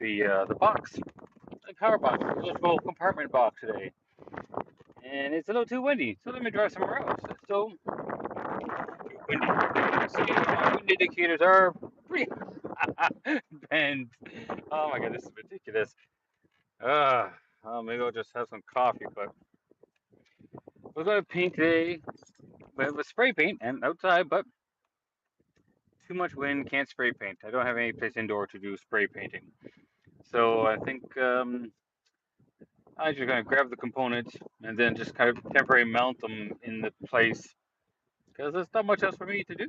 the box, the power box, the little compartment box today, and it's a little too windy. So let me drive somewhere else. So windy. So my wind indicators are pretty bent. Oh my god, this is ridiculous. Maybe I'll just have some coffee. But we're gonna paint today with spray paint and outside, but too much wind, can't spray paint. I don't have any place indoor to do spray painting. So I think I'm just gonna grab the components and then just kind of temporarily mount them in the place because there's not much else for me to do.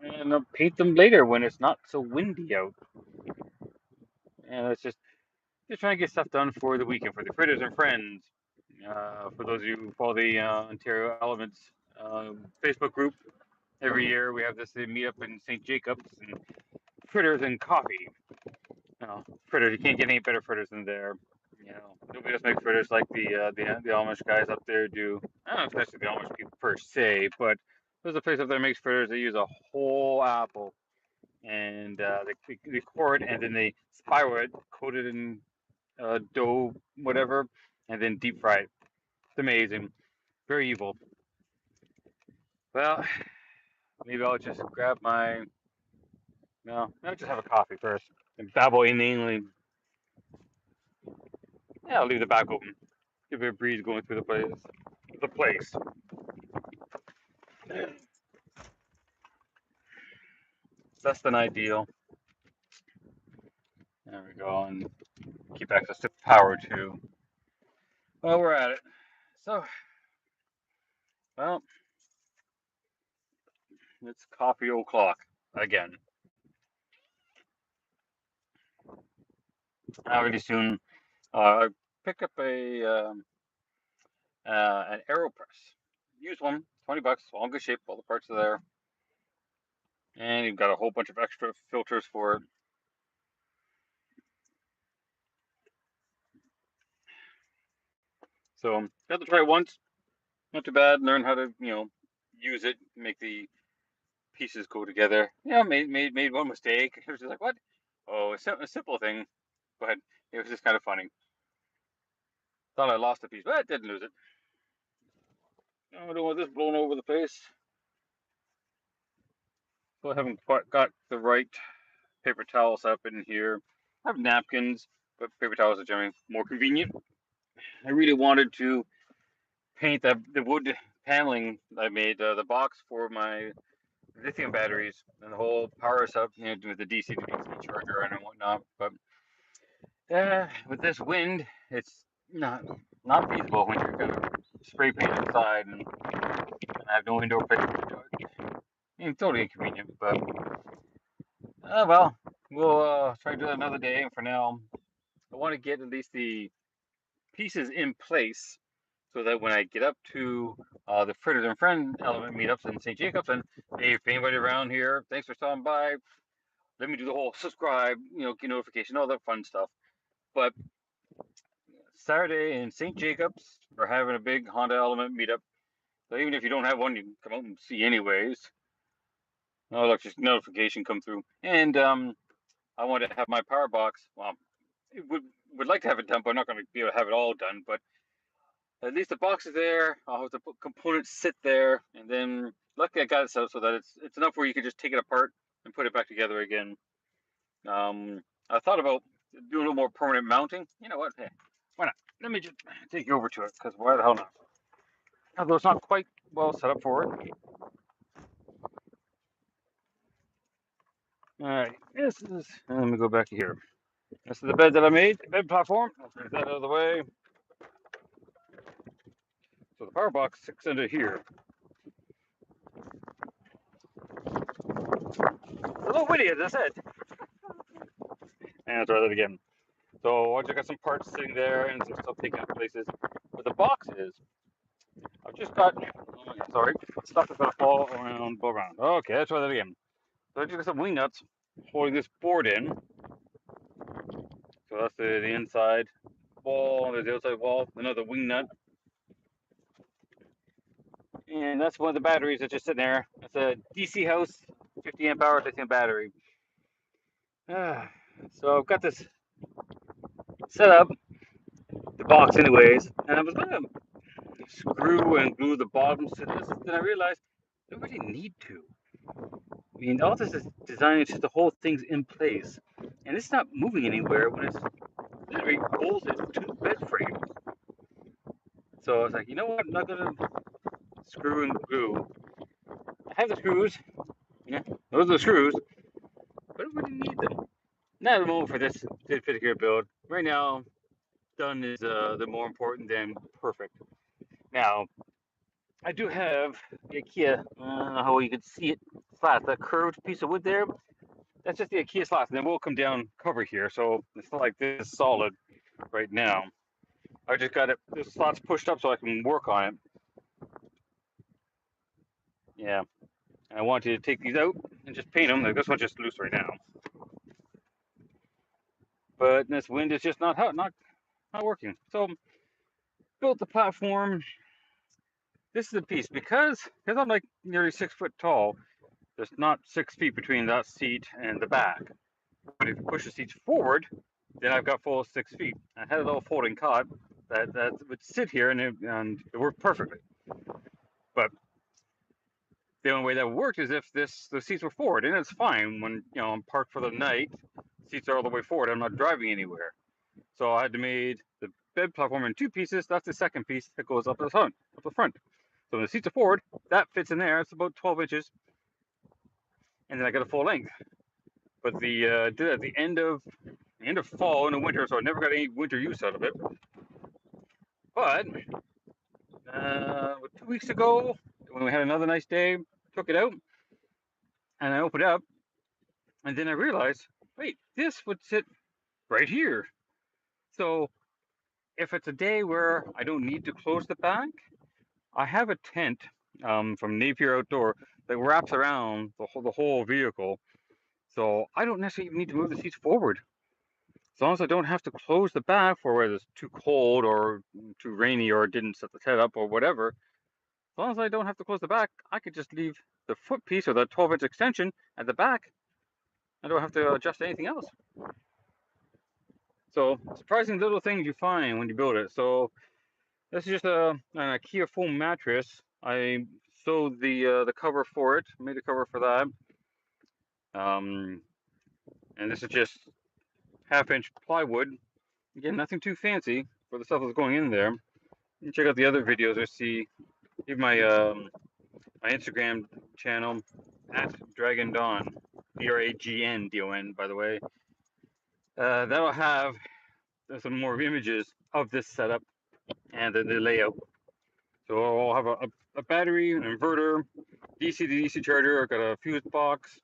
And I'll paint them later when it's not so windy out. And it's just trying to get stuff done for the weekend for the critters and friends. For those of you who follow the Ontario Elements Facebook group, every year we have this meet up in St. Jacobs and fritters and coffee. Fritters, you can't get any better fritters than there. Nobody else makes fritters like the Amish guys up there do. I don't know if that's the Amish people per se, but there's a place up there that makes fritters. They use a whole apple and they core it and then they spiral it, coat it in dough, whatever, and then deep fry it. It's amazing. Very evil. Well, maybe I'll just grab my. No, I'll just have a coffee first and babble inanely. Yeah, I'll leave the back open. Give it a breeze going through the place. Less than ideal. There we go, and keep access to power too. Well, we're at it. So, well, it's coffee o'clock again. Really soon, I picked up an AeroPress. Used one, $20, all in good shape, all the parts are there. And you've got a whole bunch of extra filters for it. So got to try it once, not too bad. Learn how to use it, make the pieces go together. Made one mistake. It was just like, what? Oh, a simple thing, but it was just kind of funny. Thought I lost a piece, but I didn't lose it. I don't want this blown over the place. So I haven't quite got the right paper towels up in here. I have napkins, but paper towels are generally more convenient. I really wanted to paint the wood paneling I made, the box for my lithium batteries and the whole power setup, with the DC to DC charger and whatnot. But with this wind, it's not feasible when you're going to spray paint inside and I have no indoor place to do it. It's totally inconvenient, but well, we'll try to do that another day. And for now, I want to get at least the pieces in place so that when I get up to the Fritters and Friend element meetups in St. Jacobs, and hey, if anybody around here, thanks for stopping by. Let me do the whole subscribe, get notification, all that fun stuff. But Saturday in St. Jacobs, we're having a big Honda Element meetup. So even if you don't have one, you can come out and see anyways. Oh, look, just notification come through. And I want to have my power box. Well, would like to have it done, but I'm not going to be able to have it all done. But at least the box is there. I'll have the components sit there, and then luckily I got it so that it's enough where you can just take it apart and put it back together again. I thought about doing a little more permanent mounting. You know what? Hey, why not? Let me just take you over to it, because why the hell not? Although it's not quite well set up for it. All right, this is. Let me go back here. This is the bed that I made, the bed platform. I'll move that out of the way. So the power box sits into here. It's a little windy, as I said. And let's try that again. So I just got some parts sitting there and some stuff taken up places. But the box is, I've just got, sorry, stuff is going to fall around, go around. Okay, let's try that again. So I just got some wing nuts holding this board in. So that's the inside wall, there's the outside wall, another wing nut. And that's one of the batteries that's just sitting there. It's a DC house, 50 amp hour lithium battery. So I've got this set up, the box anyways, and I was gonna screw and glue the bottoms to this. Then I realized I don't really need to. I mean, all this is designed so the whole thing's in place, and it's not moving anywhere when it's literally bolted to the bed frame. So I was like, you know what? I'm not gonna screw and glue. I have the screws. Yeah, those are the screws, but I don't really need them. Not at the moment for this particular build. Right now, done is the more important than perfect. Now, I do have the IKEA. I don't know how you can see it. Slats, that curved piece of wood there. That's just the IKEA slats, and then we'll come down cover here. So it's not like this is solid right now. I just got it. The slots pushed up so I can work on it. Yeah, I wanted to take these out and just paint them. Like this one's just loose right now. But this wind is just not working. So built the platform. This is a piece because I'm like nearly 6 foot tall. There's not 6 feet between that seat and the back. But if you push the seats forward, then I've got full 6 feet. I had a little folding cot that would sit here and it worked perfectly. But the only way that worked is if the seats were forward, and it's fine when I'm parked for the night. Seats are all the way forward. I'm not driving anywhere, so I had to made the bed platform in 2 pieces. That's the second piece that goes up the front. So when the seats are forward, that fits in there. It's about 12 inches, and then I got a full length. But did it at the end of fall and the winter, so I never got any winter use out of it. But 2 weeks ago, when we had another nice day, took it out and I opened it up, and then I realized, wait, this would sit right here. So if it's a day where I don't need to close the back, I have a tent from Napier Outdoor that wraps around the whole vehicle. So I don't necessarily need to move the seats forward. As long as I don't have to close the back for whether it's too cold or too rainy or didn't set the tent up or whatever. As long as I don't have to close the back, I could just leave the foot piece or the 12-inch extension at the back. I don't have to adjust anything else. So surprising little things you find when you build it. So this is just an IKEA foam mattress. I sewed the cover for it, made a cover for that. And this is just 1/2 inch plywood. Again, nothing too fancy for the stuff that's going in there. You can check out the other videos I see. Even my Instagram channel at Dragon Dawn, DRAGNDON, by the way. That'll have some more images of this setup and the layout. So I'll have a battery, an inverter, DC to DC charger. I've got a fuse box.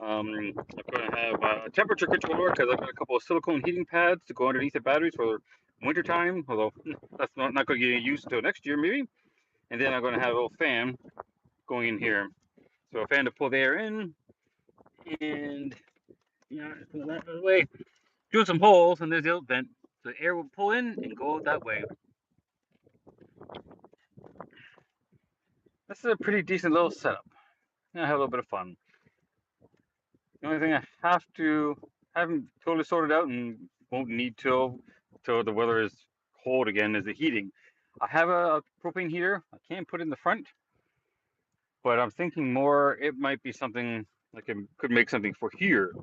I'm going to have a temperature controller because I've got a couple of silicone heating pads to go underneath the batteries for winter time. Although that's not going to get used until next year maybe. And then I'm going to have a little fan going in here. So a fan to pull the air in, and pull that out of the way. Doing some holes, and there's the outlet vent. So the air will pull in and go out that way. This is a pretty decent little setup. I have a little bit of fun. The only thing I haven't totally sorted out and won't need till the weather is cold again is the heating. I have a propane heater. I can't put it in the front, but I'm thinking more it might be something like it could make something for here.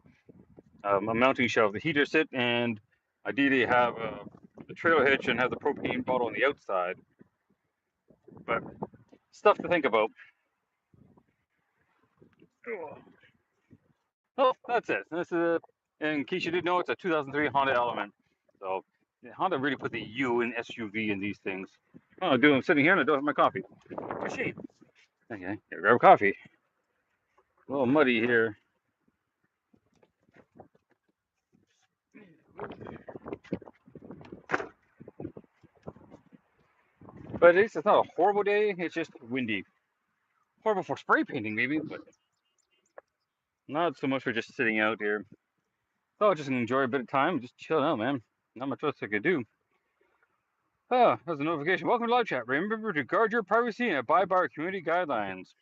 A mounting shelf, the heater sit, and ideally have the trailer hitch and have the propane bottle on the outside. But stuff to think about. Oh, that's it. This is in case you didn't know, it's a 2003 Honda Element. So Honda really put the U in SUV in these things. Oh, I'm sitting here and I don't have my coffee. A shame. Okay, here, grab a coffee. A little muddy here. But at least it's not a horrible day. It's just windy. Horrible for spray painting, maybe, but not so much for just sitting out here. So I'll just enjoy a bit of time, just chill out, man. Not much else I could do. Ah, there's a notification. Welcome to live chat. Remember to guard your privacy and abide by our community guidelines.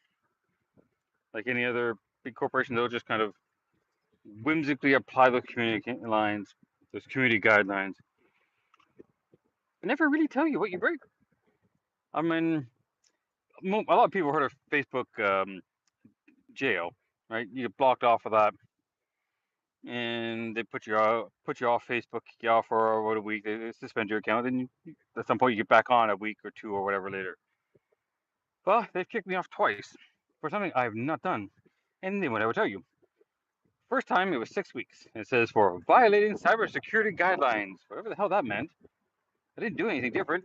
Like any other big corporation, they'll just kind of whimsically apply those community lines, those community guidelines, they never really tell you what you break. I mean, a lot of people heard of Facebook jail, right? You get blocked off of that, and they put you off Facebook, kick you off for about a week. They suspend your account, and at some point you get back on a week or two or whatever later. Well, they've kicked me off twice for something I have not done, and then what I will tell you. First time it was 6 weeks. It says for violating cybersecurity guidelines, whatever the hell that meant. I didn't do anything different.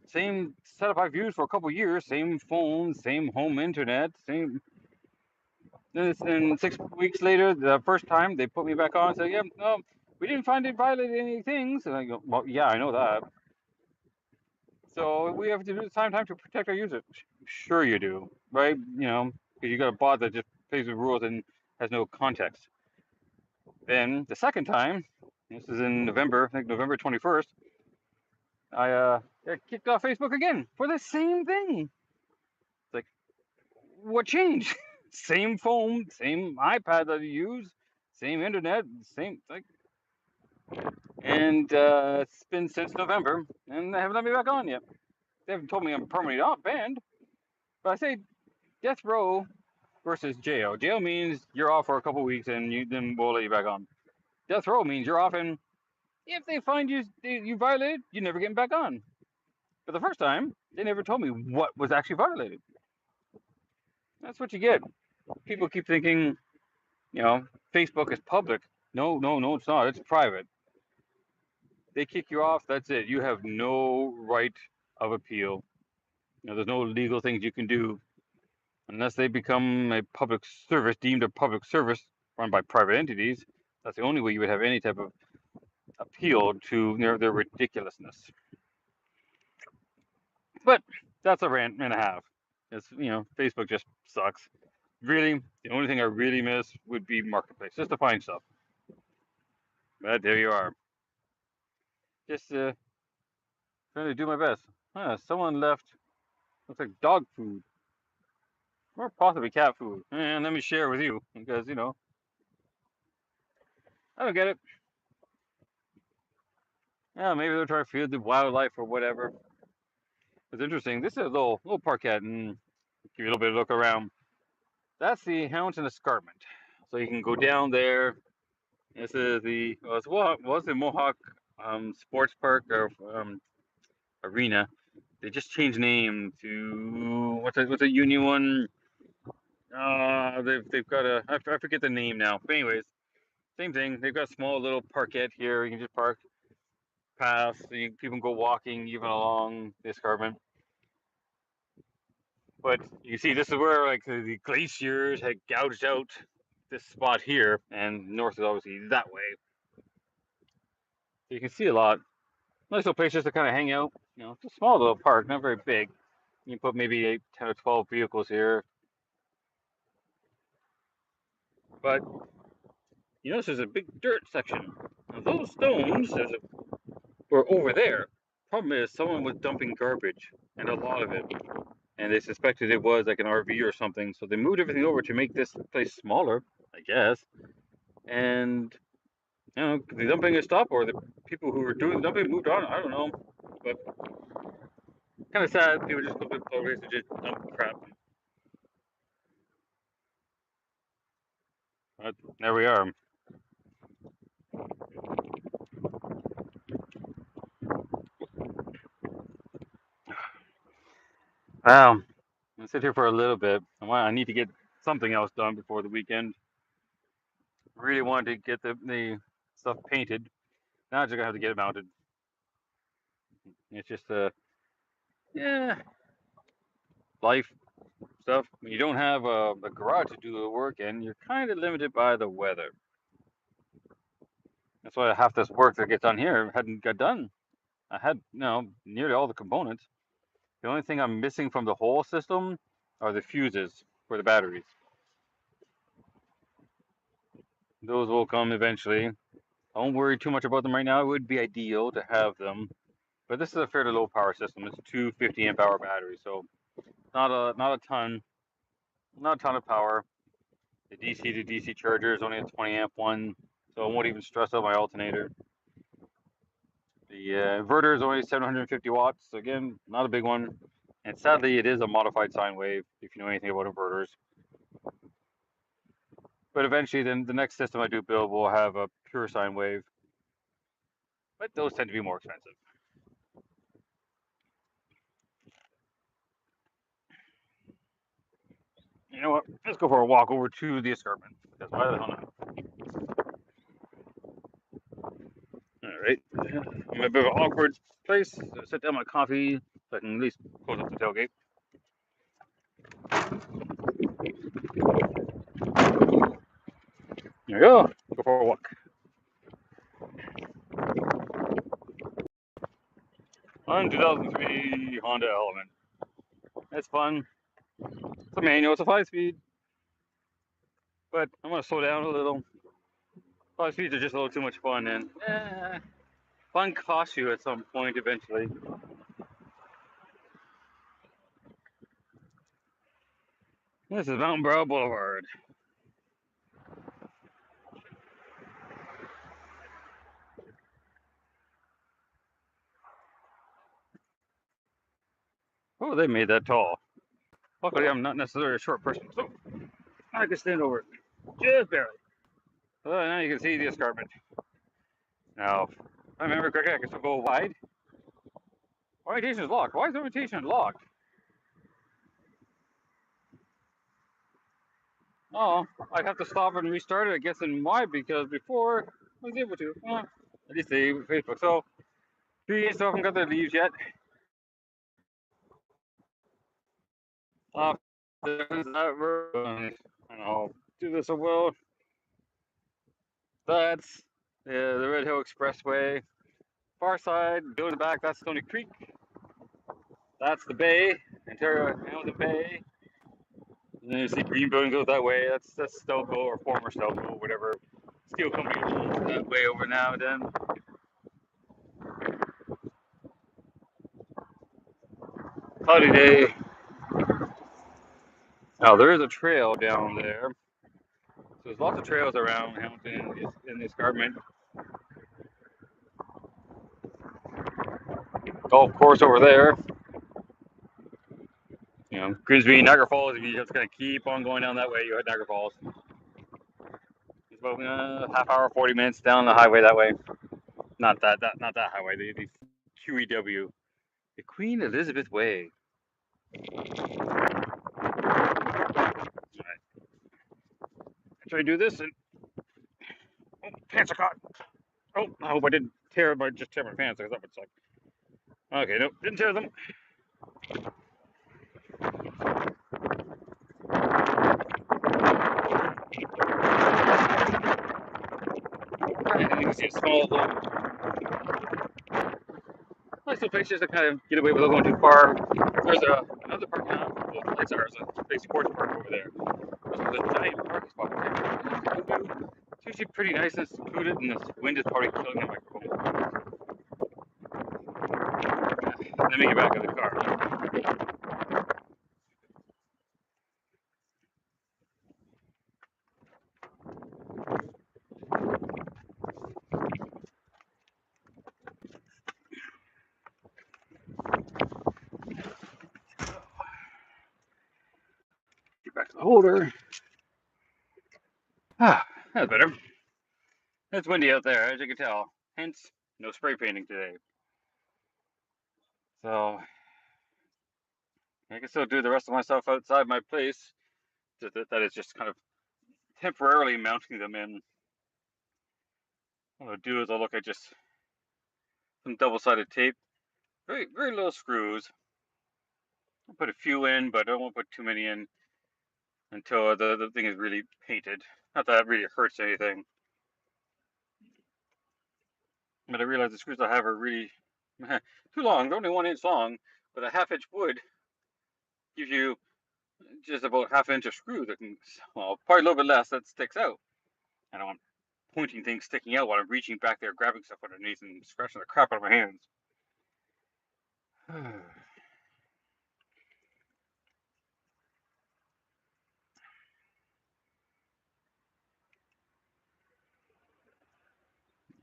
Same setup I've used for a couple years. Same phone, same home internet, same. And 6 weeks later, the first time they put me back on and said, "Yeah, no, we didn't find it violated any things." And I go, "Well, yeah, I know that. So we have to do time to protect our users." Sure, you do, right? Because you got a bot that just plays with rules and has no context. Then the second time, this is in November, I think November 21st, I got kicked off Facebook again for the same thing. It's like, what changed? Same phone, same iPad that you use, same internet, same like, and it's been since November, and they haven't let me back on yet. They haven't told me I'm permanently off banned, but I say death row versus jail. Jail means you're off for a couple weeks, and then we'll let you back on. Death row means you're off, and if they find you violated, you're never getting back on. But the first time, they never told me what was actually violated. That's what you get. People keep thinking, Facebook is public. No, no, no, it's not. It's private. They kick you off. That's it. You have no right of appeal. There's no legal things you can do unless they become a public service, deemed a public service run by private entities. That's the only way you would have any type of appeal to their ridiculousness. But that's a rant and a half. It's Facebook just sucks. Really, the only thing I really miss would be Marketplace, just to find stuff. But there you are. Just trying to do my best. Someone left, looks like dog food, or possibly cat food. And let me share with you, because, I don't get it. Yeah, maybe they're trying to feed the wildlife or whatever. It's interesting. This is a little parkette, and give you a little bit of a look around. That's the Hamilton Escarpment. So you can go down there. This is it's what was the Mohawk Sports Park or Arena. They just changed name to what's a Union one? They've got I forget the name now. But anyways, same thing. They've got a small little parkette here. You can just park, pass. People can go walking even along the escarpment. But you see, this is where like the glaciers had gouged out this spot here, and north is obviously that way. So you can see a lot. Nice little place just to kind of hang out. It's a small little park, not very big. You can put maybe 10 or 12 vehicles here. But you notice there's a big dirt section. Now, those stones were over there. Problem is, someone was dumping garbage, and a lot of it. And they suspected it was like an RV or something, so they moved everything over to make this place smaller, I guess. And the dumping has stopped, or the people who were doing the dumping moved on. I don't know, but kind of sad. People just go to place to just dump crap. But there we are. Wow. I'll sit here for a little bit. I need to get something else done before the weekend. Really wanted to get the stuff painted. Now I'm just gonna have to get it mounted. It's just yeah, life stuff. When you don't have a garage to do the work in, you're kind of limited by the weather. That's why half this work that gets done here hadn't got done. I had nearly all the components. The only thing I'm missing from the whole system are the fuses for the batteries. Those will come eventually. I won't worry too much about them right now. It would be ideal to have them, but this is a fairly low power system. It's two 50 amp hour batteries, so not a ton of power. The DC to DC charger is only a 20 amp one, so I won't even stress out my alternator. The inverter is only 750 watts, so again, not a big one. And sadly, it is a modified sine wave, if you know anything about inverters. But eventually, then the next system I do build will have a pure sine wave. But those tend to be more expensive. You know what? Let's go for a walk over to the escarpment. Because why the hell not? Alright. I'm in a bit of an awkward place. So set down my coffee so I can at least close up the tailgate. There we go. Go for a walk. On 2003 Honda Element. It's fun. It's a manual. It's a 5-speed. But I'm going to slow down a little. 5 speeds are just a little too much fun. And fun costs you at some point eventually. This is Mountain Brow Boulevard. Oh, they made that tall. Luckily, I'm not necessarily a short person, so I can stand over it just barely. Well, now you can see the escarpment. Now, if I remember correctly, I can still go wide. Orientation is locked. Why is orientation locked? Oh, I have to stop and restart it, I guess, in why, because before I was able to. At least they Facebook. So, trees still haven't got their leaves yet. There's that road. And I'll do this a will. That's the Red Hill Expressway. Far side, building back, that's Stony Creek. That's the bay, Ontario Hamilton Bay. And then you see green building goes that way. That's Stelco or former Stelco, whatever steel company owns that way over now. Then cloudy day. Now there is a trail down there. So there's lots of trails around Hamilton in the escarpment. Golf course over there. You know, Grimsby, Niagara Falls. If you just gonna keep on going down that way, you hit Niagara Falls. It's about half hour, 40 minutes down the highway that way. Not that highway. The QEW, the Queen Elizabeth Way. Right. Try to do this and pants are caught. Oh, I hope I didn't just tear my pants because that would suck. Okay, nope, didn't tear them. And you can see a small little nice little place just to kind of get away without going too far. There's another parking lot. Well, it's ours, a big sports park over there. There's a giant parking spot there. It's usually pretty nice and secluded, and this wind is probably killing the microphone. Let me get back in the car. Get back to the holder. Ah, that's better. It's windy out there, as you can tell. Hence, no spray painting today. So, I can still do the rest of my stuff outside my place. That is just kind of temporarily mounting them in. What I'll do is I'll look at just some double-sided tape. Very, very little screws. I'll put a few in, but I won't put too many in until the thing is really painted. Not that it really hurts anything. But I realize the screws I have are really too long. They're only 1 inch long, but a half-inch wood gives you just about half an inch of screw that can, well, probably a little bit less that sticks out. I don't want pointing things sticking out while I'm reaching back there, grabbing stuff underneath and scratching the crap out of my hands.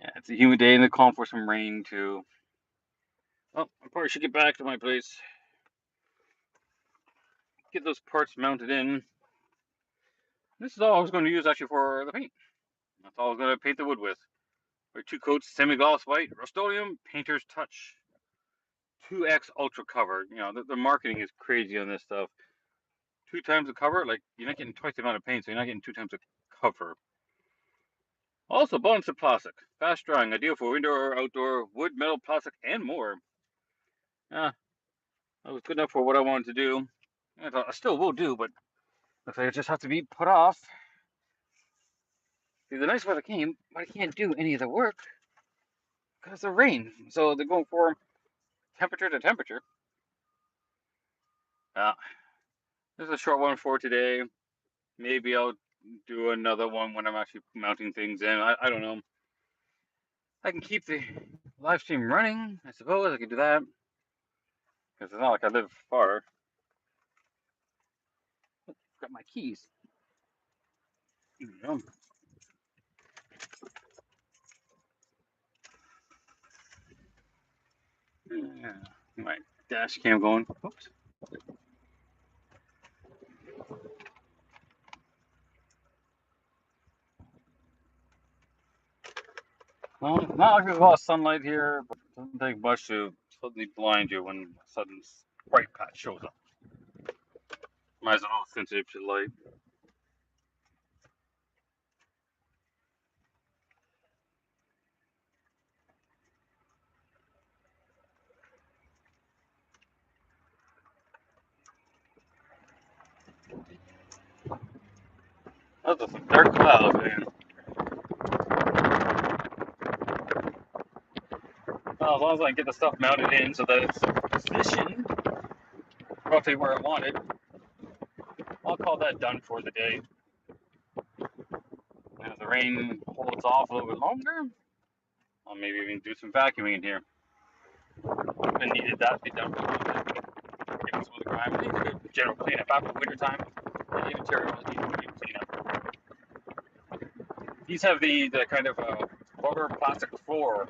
Yeah, it's a humid day and they're calling for some rain too. Well, I probably should get back to my place, get those parts mounted in. This is all I was going to use actually for the paint. That's all I was going to paint the wood with. Or 2 coats, semi-gloss white, Rust-Oleum, Painter's Touch, 2X Ultra Cover. You know, the marketing is crazy on this stuff. 2 times the cover, like you're not getting twice the amount of paint, so you're not getting 2 times the cover. Also, abundance of plastic, fast drying, ideal for indoor or outdoor, wood, metal, plastic, and more. Yeah, that was good enough for what I wanted to do. I still will do, but looks like it just has to be put off. See, the nice weather came, but I can't do any of the work because of rain. So they're going for temperature to temperature. Uh, this is a short one for today. Maybe I'll do another one when I'm actually mounting things in. I don't know. I can keep the live stream running, I suppose. I can do that. Because it's not like I live far. Got my keys. Here we go. Yeah, my dash cam going. Oops. Well, not like there's a lot of sunlight here, but it doesn't take much to suddenly blind you when a sudden bright patch shows up. Might as well sensitive to light. Those are some dark clouds, man. Well, as long as I can get the stuff mounted in so that it's positioned roughly where I want it, I'll call that done for the day. And if the rain holds off a little bit longer, I'll maybe even do some vacuuming in here. I needed that to be done for a little bit. Getting some of the grime. I need to do general cleanup after winter time. The interior will need to clean up. These have the kind of rubber plastic floor.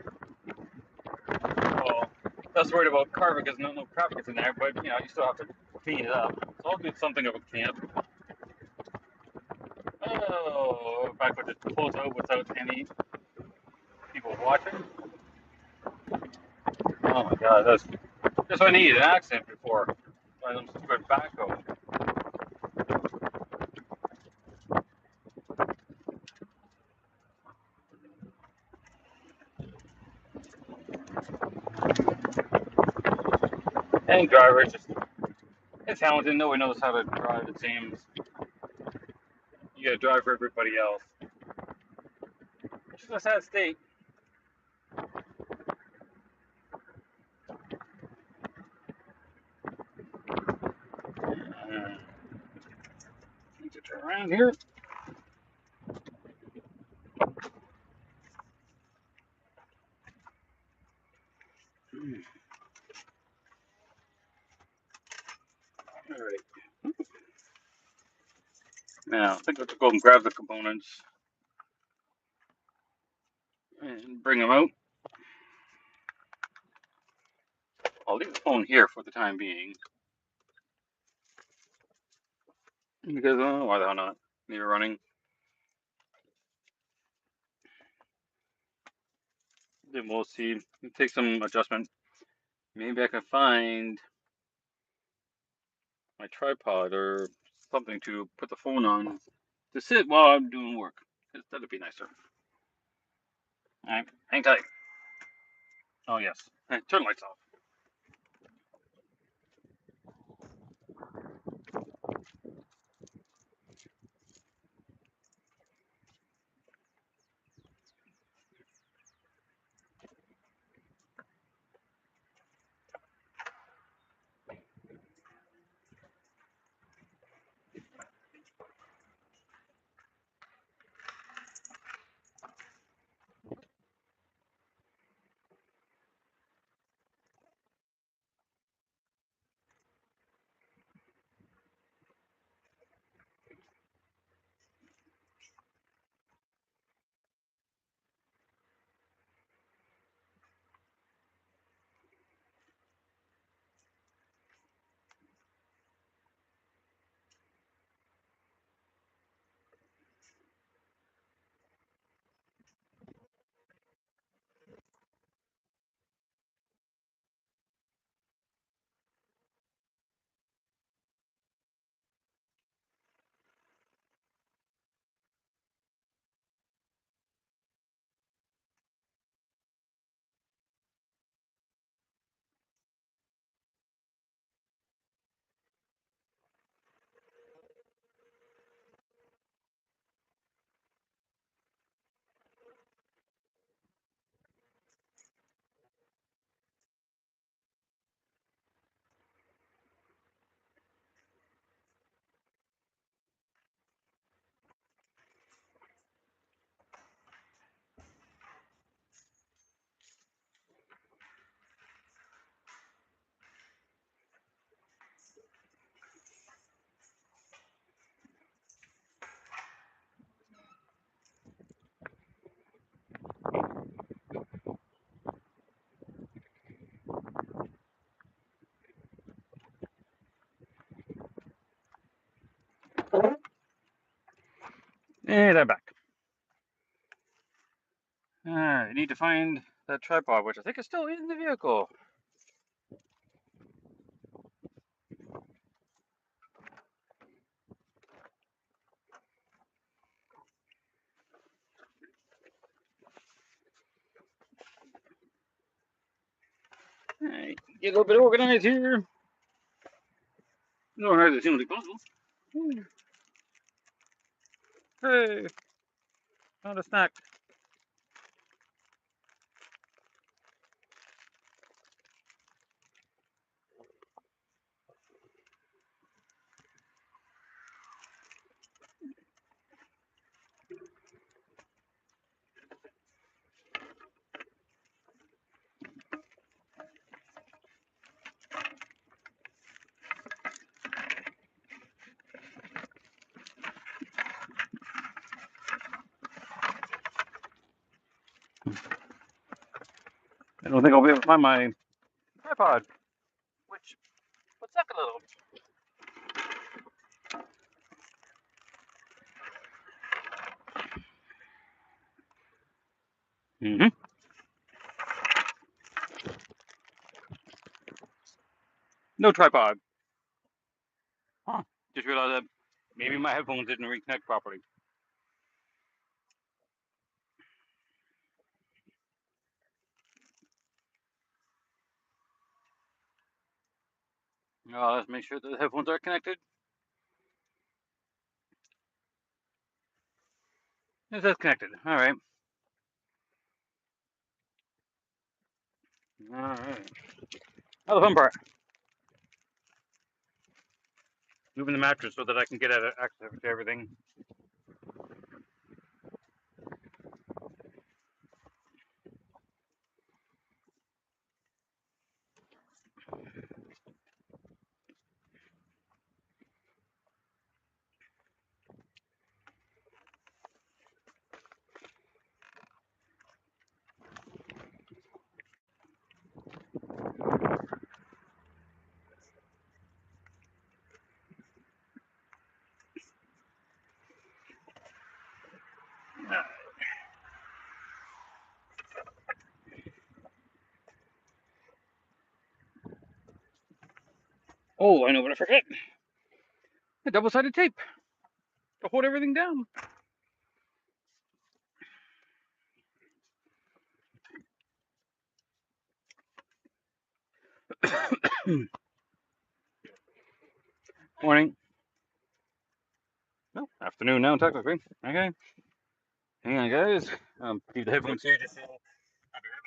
Well, I was worried about carpet because no carpet gets in there, but you know you still have to clean it up. So I'll do something of a cleanup. Oh, if I could just close out without any people watching. Oh my god, that's what I needed an accent before. I don't stupid backhoe. Any driver, it's talented. No one knows how to drive. It seems you got to drive for everybody else. Which is a sad state. Need to turn around here. All right. Now, I think I have to go and grab the components and bring them out. I'll leave the phone here for the time being. Because, why the hell not? Leave it running. Then we'll see. It'll take some adjustment. Maybe I can find my tripod or something to put the phone on to sit while I'm doing work. That'd be nicer. All right, hang tight. Oh, yes. Hey, turn the lights off. And I'm back. I need to find that tripod, which I think is still in the vehicle. Alright, get a little bit organized here. No organized as soon as possible. Hey, found a snack. I don't think I'll be able to find my tripod, which would suck a little. Mm-hmm. No tripod. Huh. Just realized that maybe my headphones didn't reconnect properly. Let's make sure that the headphones are connected. It says connected. All right. All right. Now the fun part. Moving the mattress so that I can get access to everything. Oh, I know what I forget. A double-sided tape to hold everything down. Morning. No, afternoon now, technically. Okay. Hang on, guys. Keep the headphones here just so I'll be right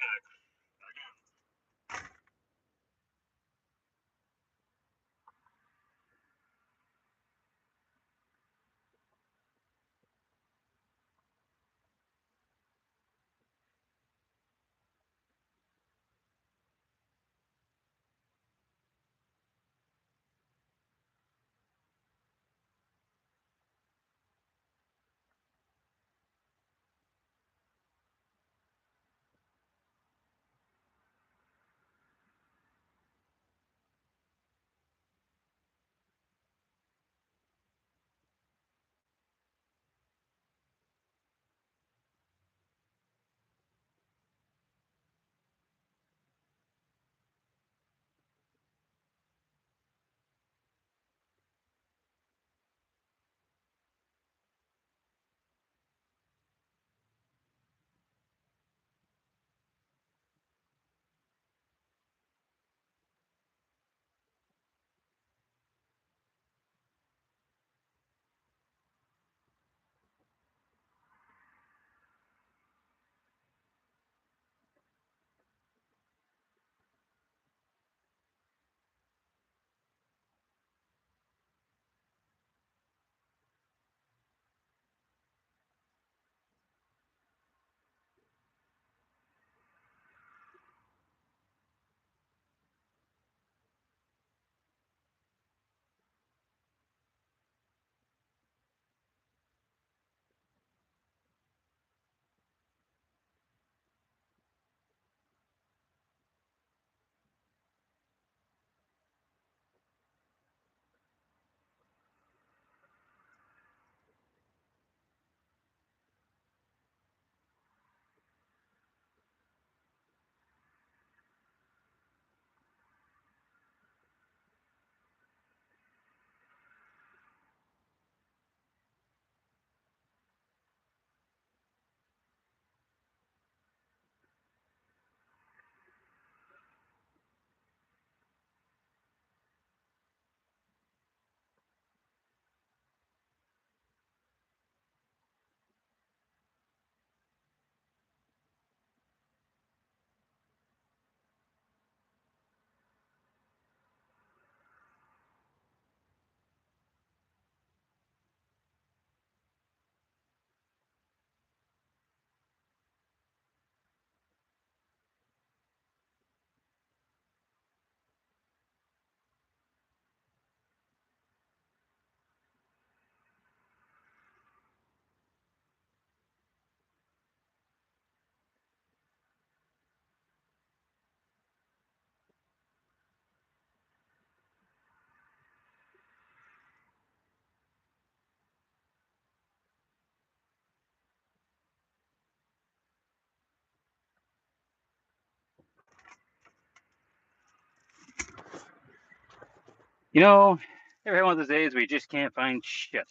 You know, every one of those days we just can't find shit.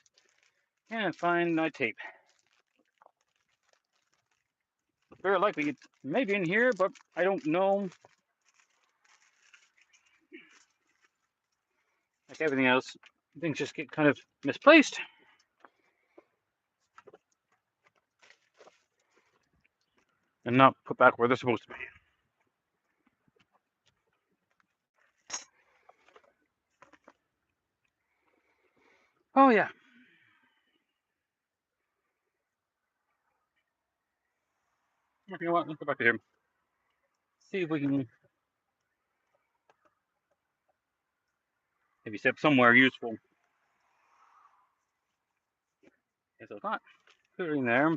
Can't find my tape. Very likely it's maybe in here, but I don't know. Like everything else, things just get kind of misplaced and not put back where they're supposed to be. Oh yeah. You know what? Let's go back to here. See if we can maybe step somewhere useful. If it's not, put it in there.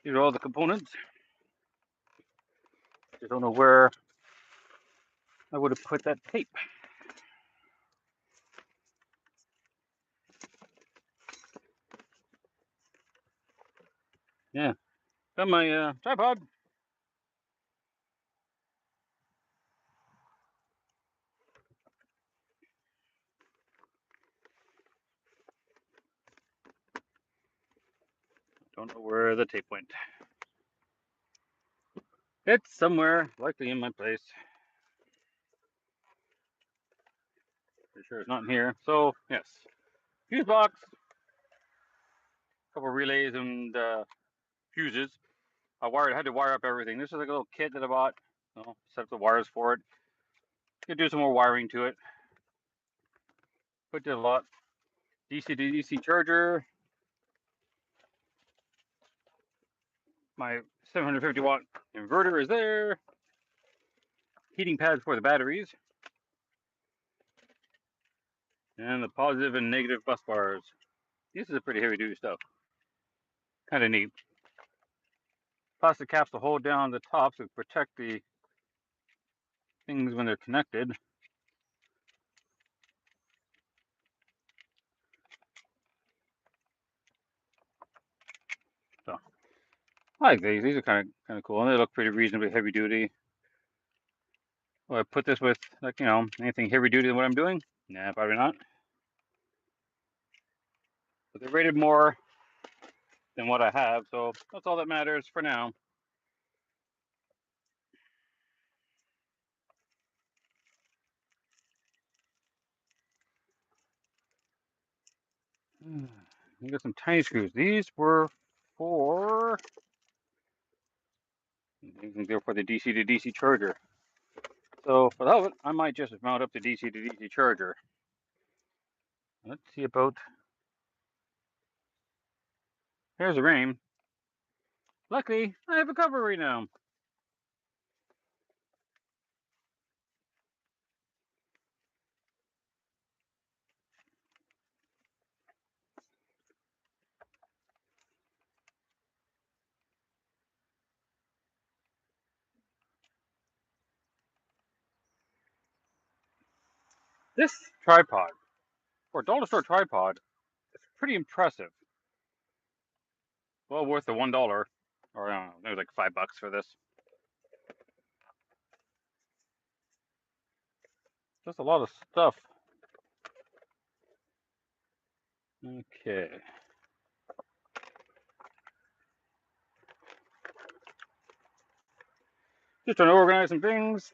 These are all the components. Just don't know where I would have put that tape. Yeah, got my tripod. Don't know where the tape went. It's somewhere, likely in my place. For sure it's not in here. So, yes. Fuse box, couple relays and fuses. I had to wire up everything. This is like a little kit that I bought. Set up the wires for it. Could do some more wiring to it. Put a lot. DC to DC charger. My 750 watt inverter is there. Heating pads for the batteries. And the positive and negative bus bars. This is a pretty heavy duty stuff. Kind of neat. Plastic caps to hold down the tops to protect the things when they're connected. So I like these. These are kind of cool, and they look pretty reasonably heavy duty. Will I put this with, like, anything heavy duty than what I'm doing? Nah, probably not. But they're rated more than what I have, so that's all that matters for now. You got some tiny screws. These were for, they're for the DC to DC charger. So for that, I might just mount up the DC to DC charger. Let's see about. Here's the rain. Luckily, I have a cover right now. This tripod, for a dollar store tripod, is pretty impressive. Well worth the $1, or I don't know, maybe like $5 for this. Just a lot of stuff. Okay. Just trying to organize some things.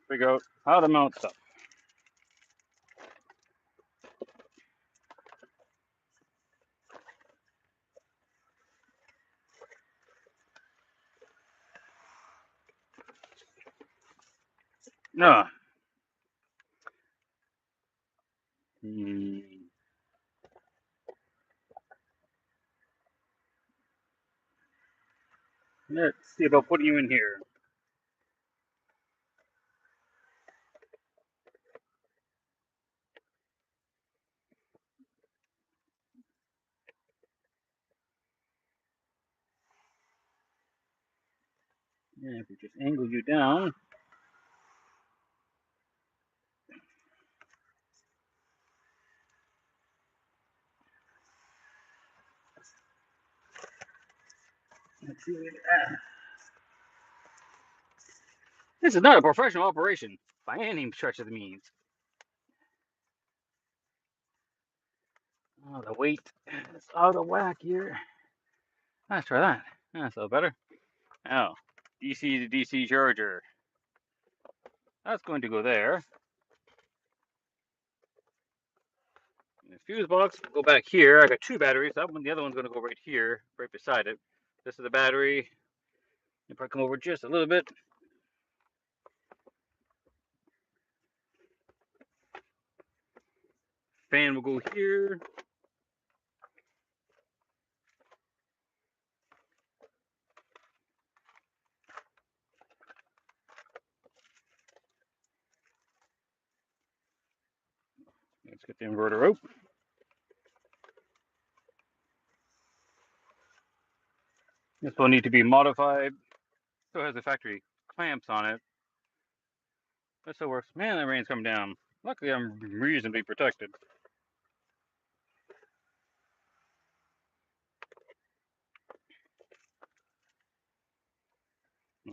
Figure out how to mount stuff. No. Let's see about putting you in here. Yeah, if we just angle you down. Let's see. This is not a professional operation. by any stretch of the means. Oh, the weight is out of whack here. Let's try that. That's a little better. Now, DC to DC charger. That's going to go there. And the fuse box will go back here. I got two batteries. That one, the other one's going to go right here, right beside it. This is the battery. If I come over just a little bit, fan will go here. Let's get the inverter out. This will need to be modified. Still has the factory clamps on it. That still works. Man, that rain's coming down. Luckily, I'm reasonably protected.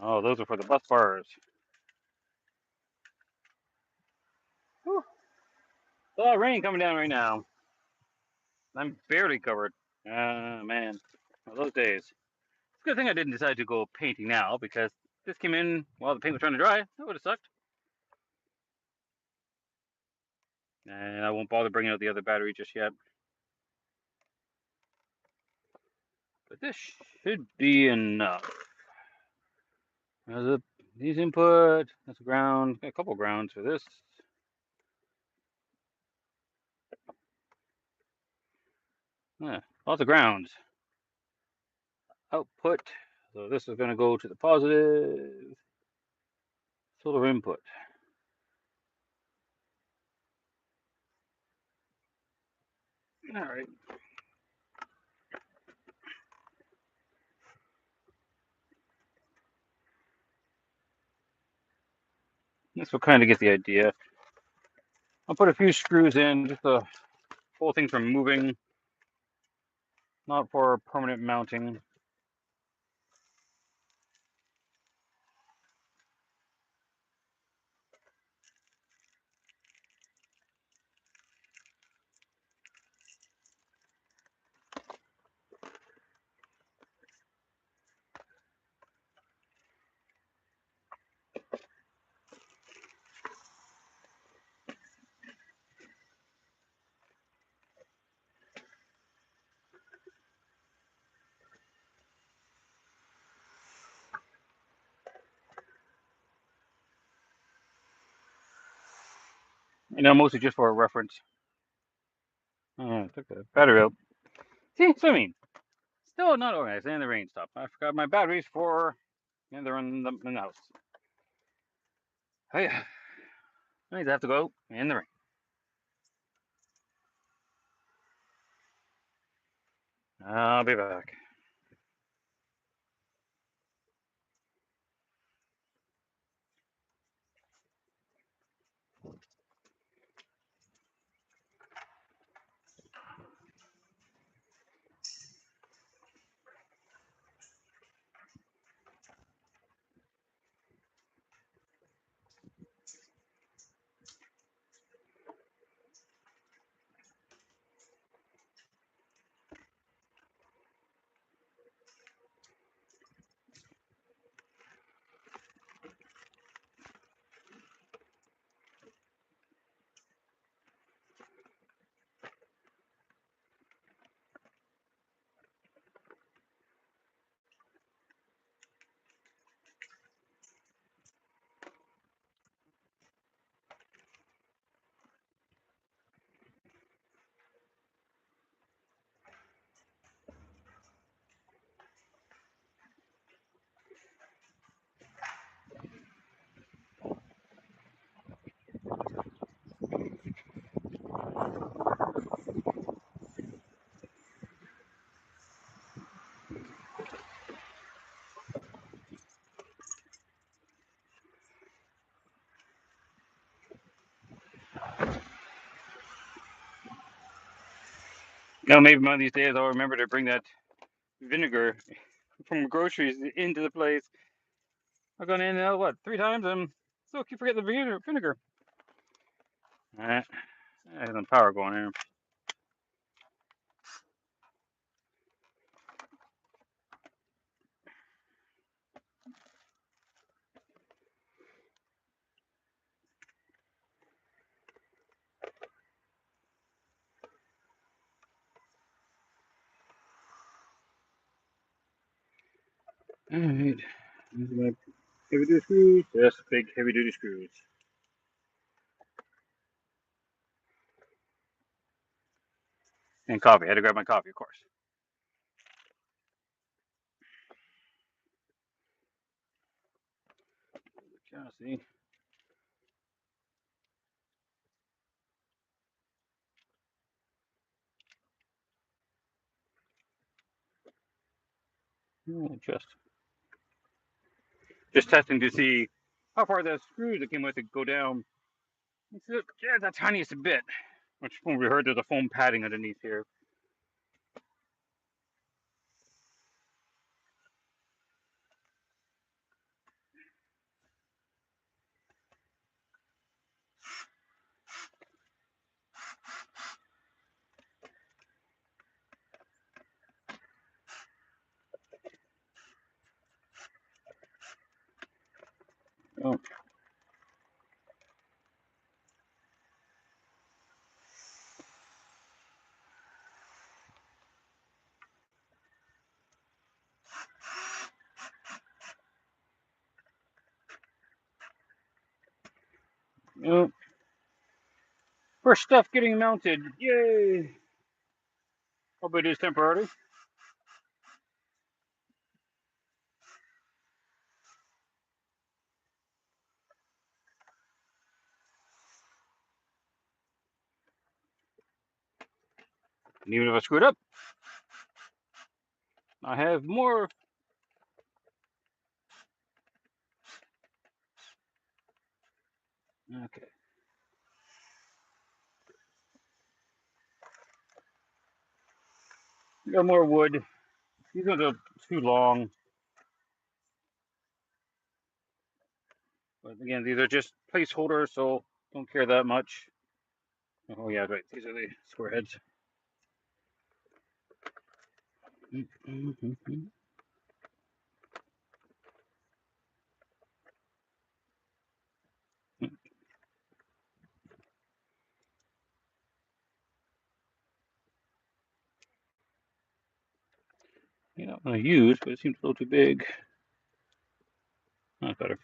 Oh, those are for the bus bars. Whew. A lot of rain coming down right now. I'm barely covered. Man, those days. It's a good thing I didn't decide to go painting now, because this came in while the paint was trying to dry. That would have sucked. And I won't bother bringing out the other battery just yet. But this should be enough. These input, that's a ground, a couple grounds for this. Yeah, lots of grounds. Output, so this is going to go to the positive. Solar input. All right. This will kind of get the idea. I'll put a few screws in just to hold things from moving, not for permanent mounting. Mostly just for a reference. Took the battery out. See, so I mean, still not organized, and the rain stopped. I forgot my batteries and they're in the house. Oh yeah, means I have to go in the rain. I'll be back. Maybe one of these days I'll remember to bring that vinegar from groceries into the place. I've gone in, what, 3 times? I'm So keep forgetting the vinegar. Alright. There's some power going here. Alright. These are my heavy duty screws. Yes, big heavy duty screws. And coffee. I had to grab my coffee, of course. See. Just testing to see how far the screws that came with it go down. Yeah, the tiniest bit. Which when we heard there's a foam padding underneath here. Oh. Oh. First stuff getting mounted. Yay! Hope it is temporary. And even if I screwed up, I have more. Okay. We got more wood. These ones are too long. But again, these are just placeholders, so don't care that much. Oh yeah, right. These are the square heads. Yeah, I'm gonna use, but it seems a little too big. That's better.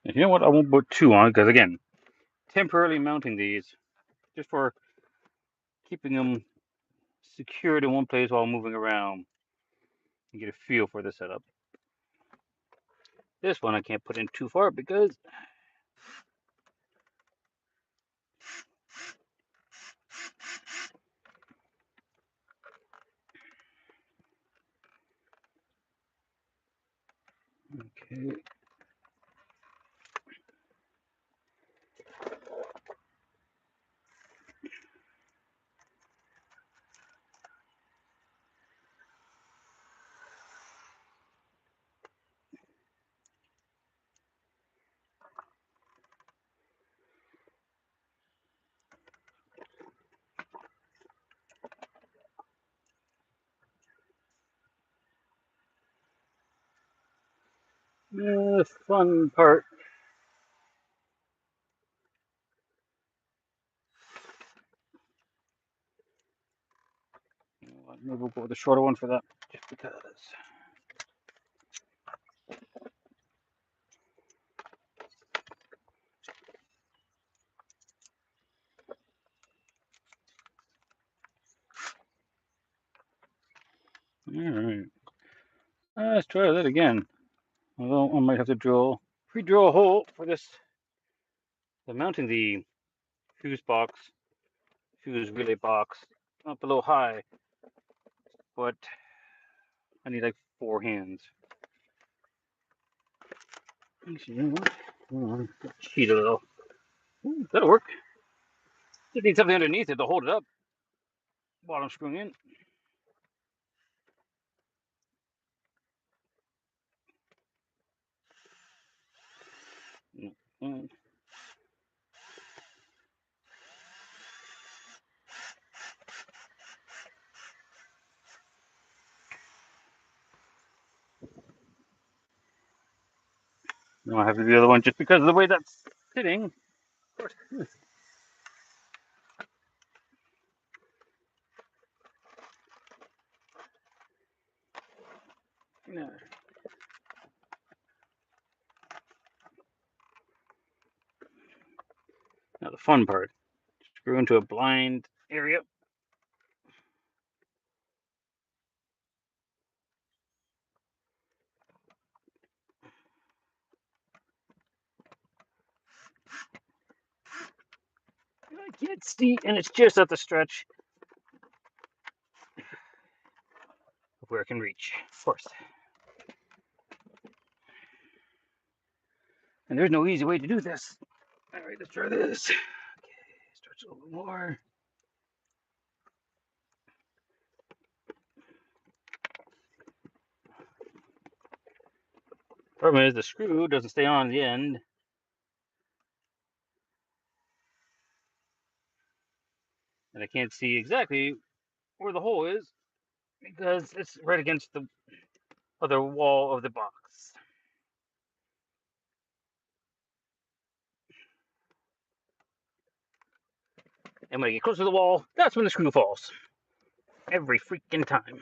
And you know what? I won't put two on because again, temporarily mounting these just for keeping them secured in one place while moving around and get a feel for the setup. This one I can't put in too far because okay. The fun part. Maybe we'll go with the shorter one for that, just because. All right. Let's try that again. Although I might have to pre-drill a hole for this. The mounting the fuse relay box up a little high, but I need like 4 hands. Actually, you know what? Cheat a little. Ooh, that'll work. Just need something underneath it to hold it up while I'm screwing in. Mm. No, I have to do the other one just because of the way that's sitting. Of course. Yeah. Now the fun part. Screw into a blind area. I can't see, and it's just at the stretch of where it can reach, of course. And there's no easy way to do this. All right, let's try this. Okay, stretch a little more. Problem is the screw doesn't stay on the end. And I can't see exactly where the hole is because it's right against the other wall of the box. And when I get close to the wall, that's when the screw falls. Every freaking time.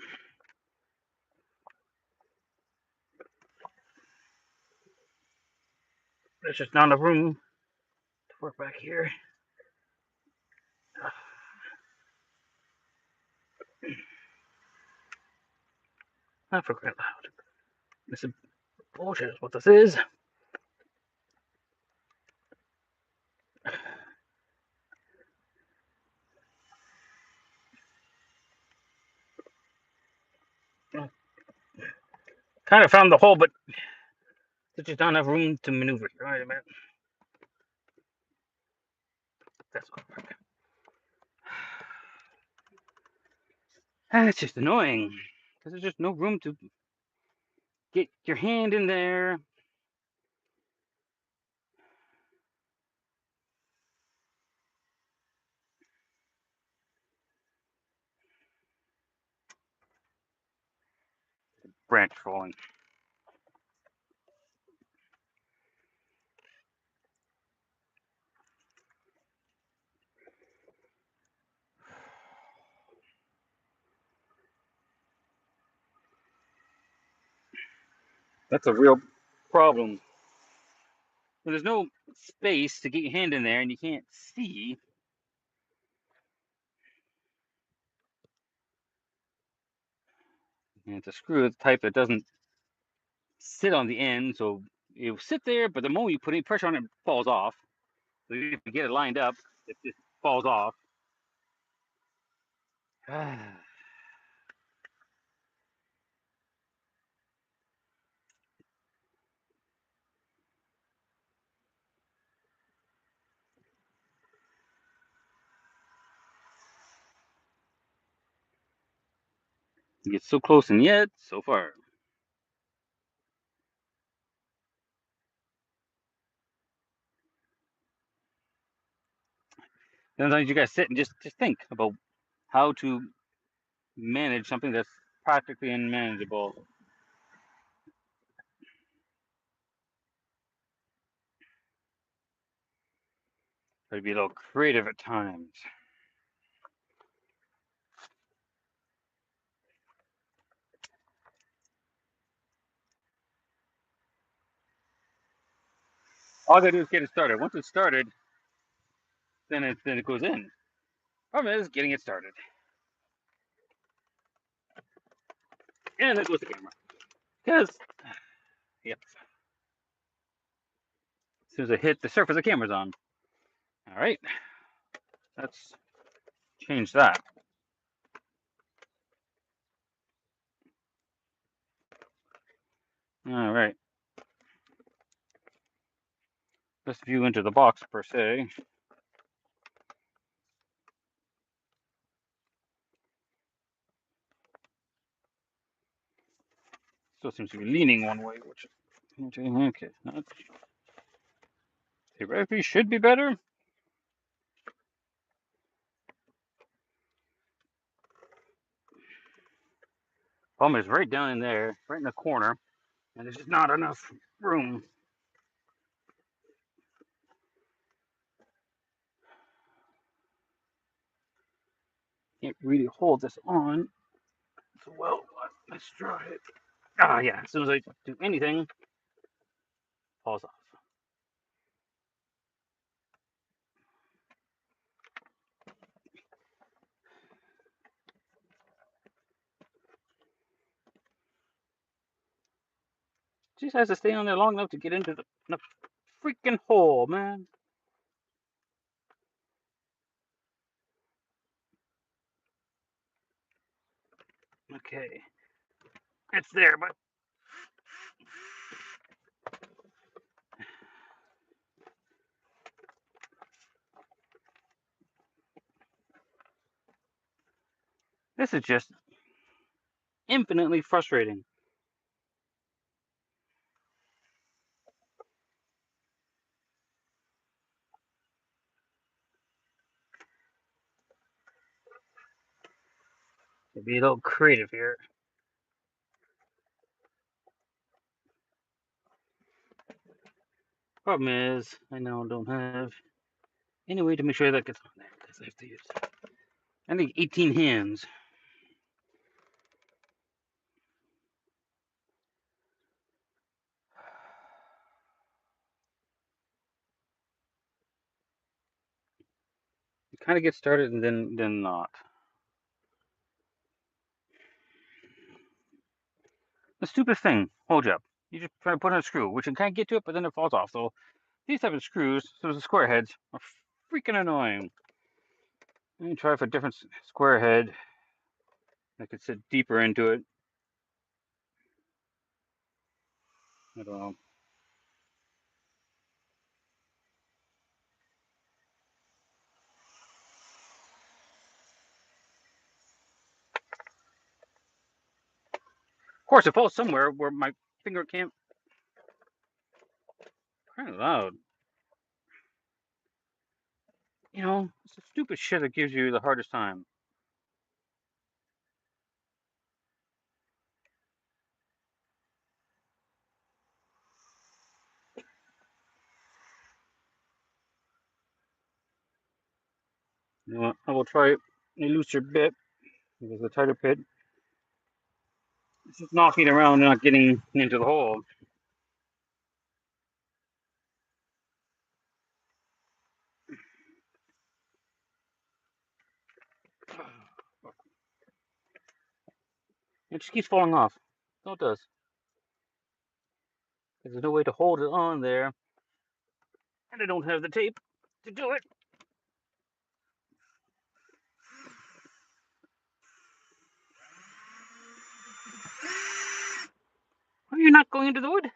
There's just not enough room to work back here. I forgot loud. This is bullshit, is what this is. Kind of found the hole, but there's just not enough room to maneuver here. Wait a minute. That's gonna work. It's just annoying because there's just no room to get your hand in there. Branch falling. That's a real problem. When there's no space to get your hand in there and you can't see, and it's a screw the type that doesn't sit on the end, so it'll sit there, but the moment you put any pressure on it, it falls off. So you have to get it lined up, it just falls off. You get so close and yet so far. Sometimes you guys sit and just think about how to manage something that's practically unmanageable. Try to be a little creative at times. All I gotta do is get it started. Once it's started, then it goes in. Problem is getting it started. And there goes the camera. Because, yep, as soon as I hit the surface, the camera's on. All right, let's change that. All right. best view into the box per se. Still seems to be leaning one way, which okay. Theoretically should be better. Problem is right down in there, right in the corner, and there's just not enough room. Can't really hold this on. So well, let's try it. Ah, yeah. As soon as I do anything, falls off. Just has to stay on there long enough to get into the freaking hole, man. Okay. It's there, but this is just infinitely frustrating. To be a little creative here. Problem is, I now don't have any way to make sure that gets on there because I have to use. I need 18 hands. You kind of get started and then not. The stupidest thing holds you up. You just try to put in a screw, which you can't get to it, but then it falls off. So these type of screws, so the square heads, are freaking annoying. Let me try for a different square head that could sit deeper into it. I don't know. Of course, it falls somewhere where my finger can't. Kind of loud. You know, it's the stupid shit that gives you the hardest time. You know what? I will try a looser bit because the tighter bit it's just knocking around and not getting into the hole. It just keeps falling off. So it does. There's no way to hold it on there, and I don't have the tape to do it. Are you not going into the wood?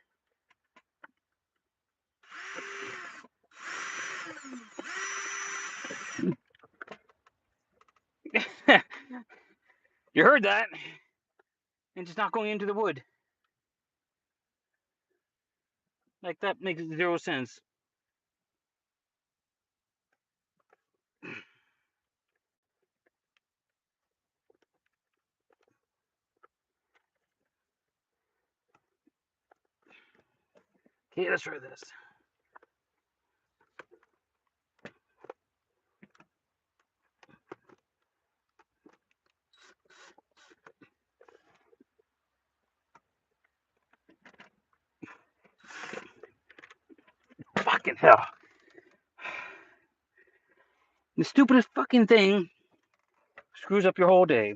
You heard that? And just not going into the wood. Like that makes zero sense. Okay, let's try this. Fucking hell. The stupidest fucking thing screws up your whole day.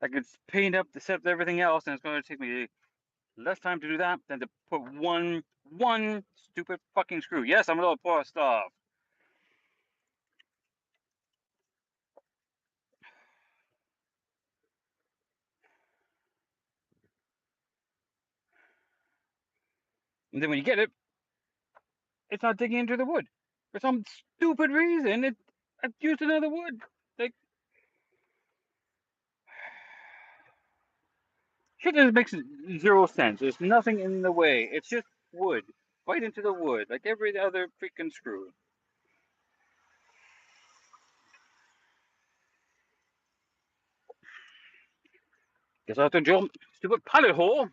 I could paint up the set everything else, and it's going to take me less time to do that than to put one stupid fucking screw. Yes, I'm a little pissed off. And then when you get it, it's not digging into the wood. For some stupid reason, I've used another wood. Like, shit just makes zero sense. There's nothing in the way. It's just wood. Right into the wood, like every other freaking screw. Guess I have to drill stupid pilot hole.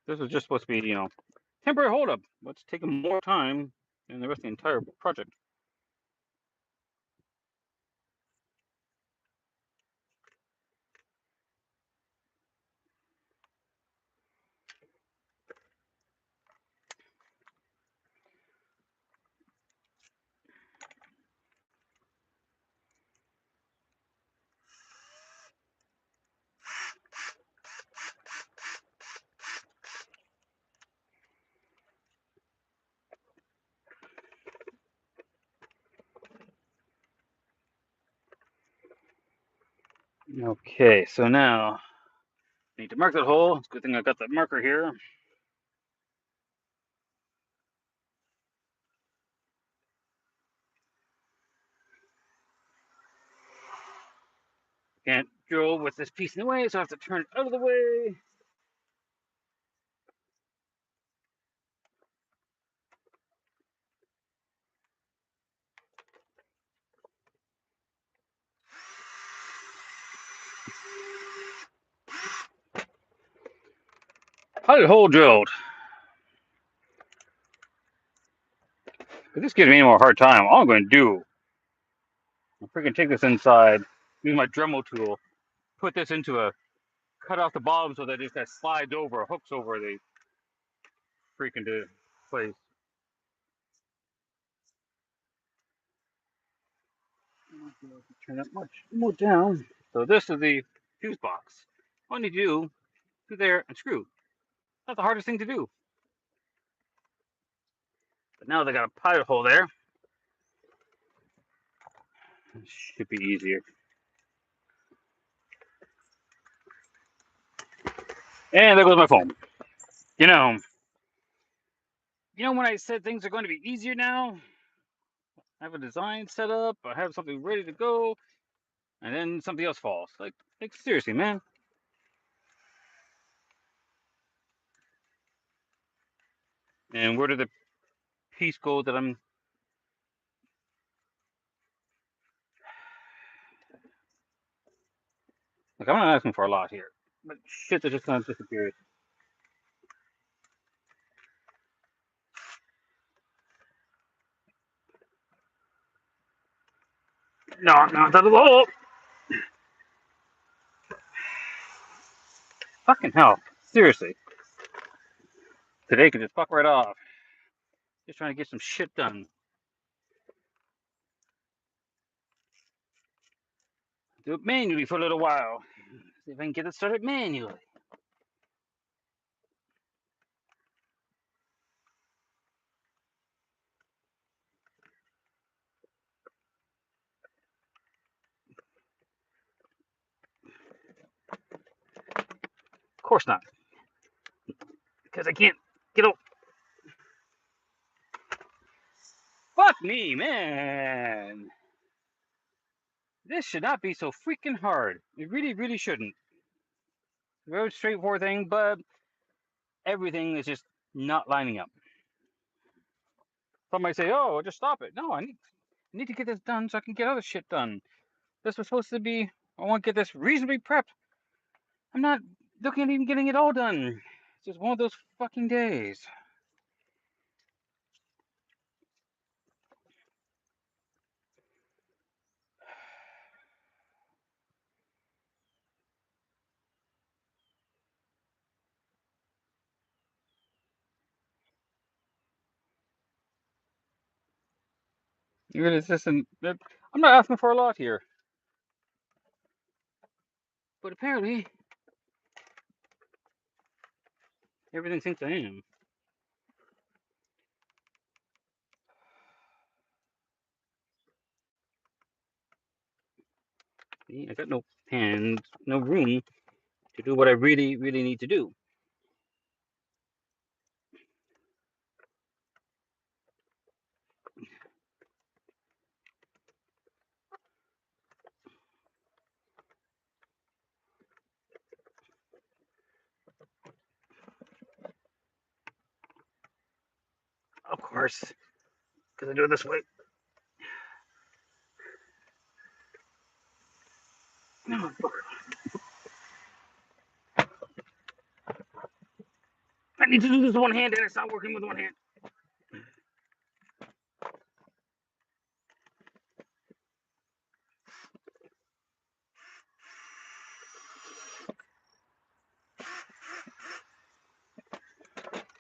This is just supposed to be, temporary holdup. What's taking more time than the rest of the entire project? Okay, so now I need to mark that hole. It's a good thing I got that marker here. Can't drill with this piece in the way, so I have to turn it out of the way. Pilot hole drilled. If this gives me any more hard time, all I'm going to do, I'm freaking take this inside, use my Dremel tool, put this into cut off the bottom so that it just slides over, hooks over the freaking place. Turn that much more down. So this is the fuse box. All you need to do, through there and screw. Not the hardest thing to do. But now they got a pilot hole there. It should be easier. And there goes my phone. You know, when I said things are going to be easier now, I have a design set up, I have something ready to go, and then something else falls. Like seriously, man. And where did the piece go that I'm? Like, I'm not asking for a lot here, but shit that just kind of disappears. No, not that at all. Fucking hell. Seriously. Today can just fuck right off. Just trying to get some shit done. Do it manually for a little while. See if I can get it started manually. Of course not. Because I can't get out. Fuck me, man. This should not be so freaking hard. It really, really shouldn't. Very straightforward thing, but everything is just not lining up. Some might say, "Oh, just stop it." No, I need to get this done so I can get other shit done. This was supposed to be. I want to get this reasonably prepped. I'm not looking at even getting it all done. It's just one of those fucking days. Even it's just I'm not asking for a lot here, but apparently everything thinks I am. See, I got no hands, no room to do what I really need to do. Of course, because I do it this way. I need to do this with one hand, and it's not working with one hand.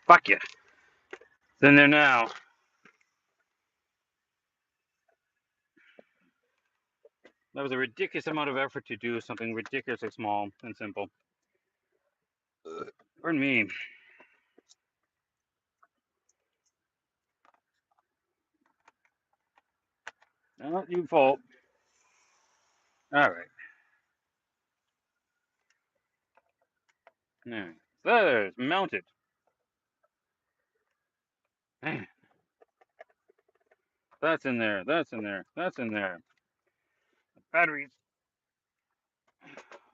Fuck you. It's in there now. That was a ridiculous amount of effort to do something ridiculously small and simple. Pardon me. Not your fault. All right. There. There's mounted. Man, that's in there. That's in there. That's in there. Batteries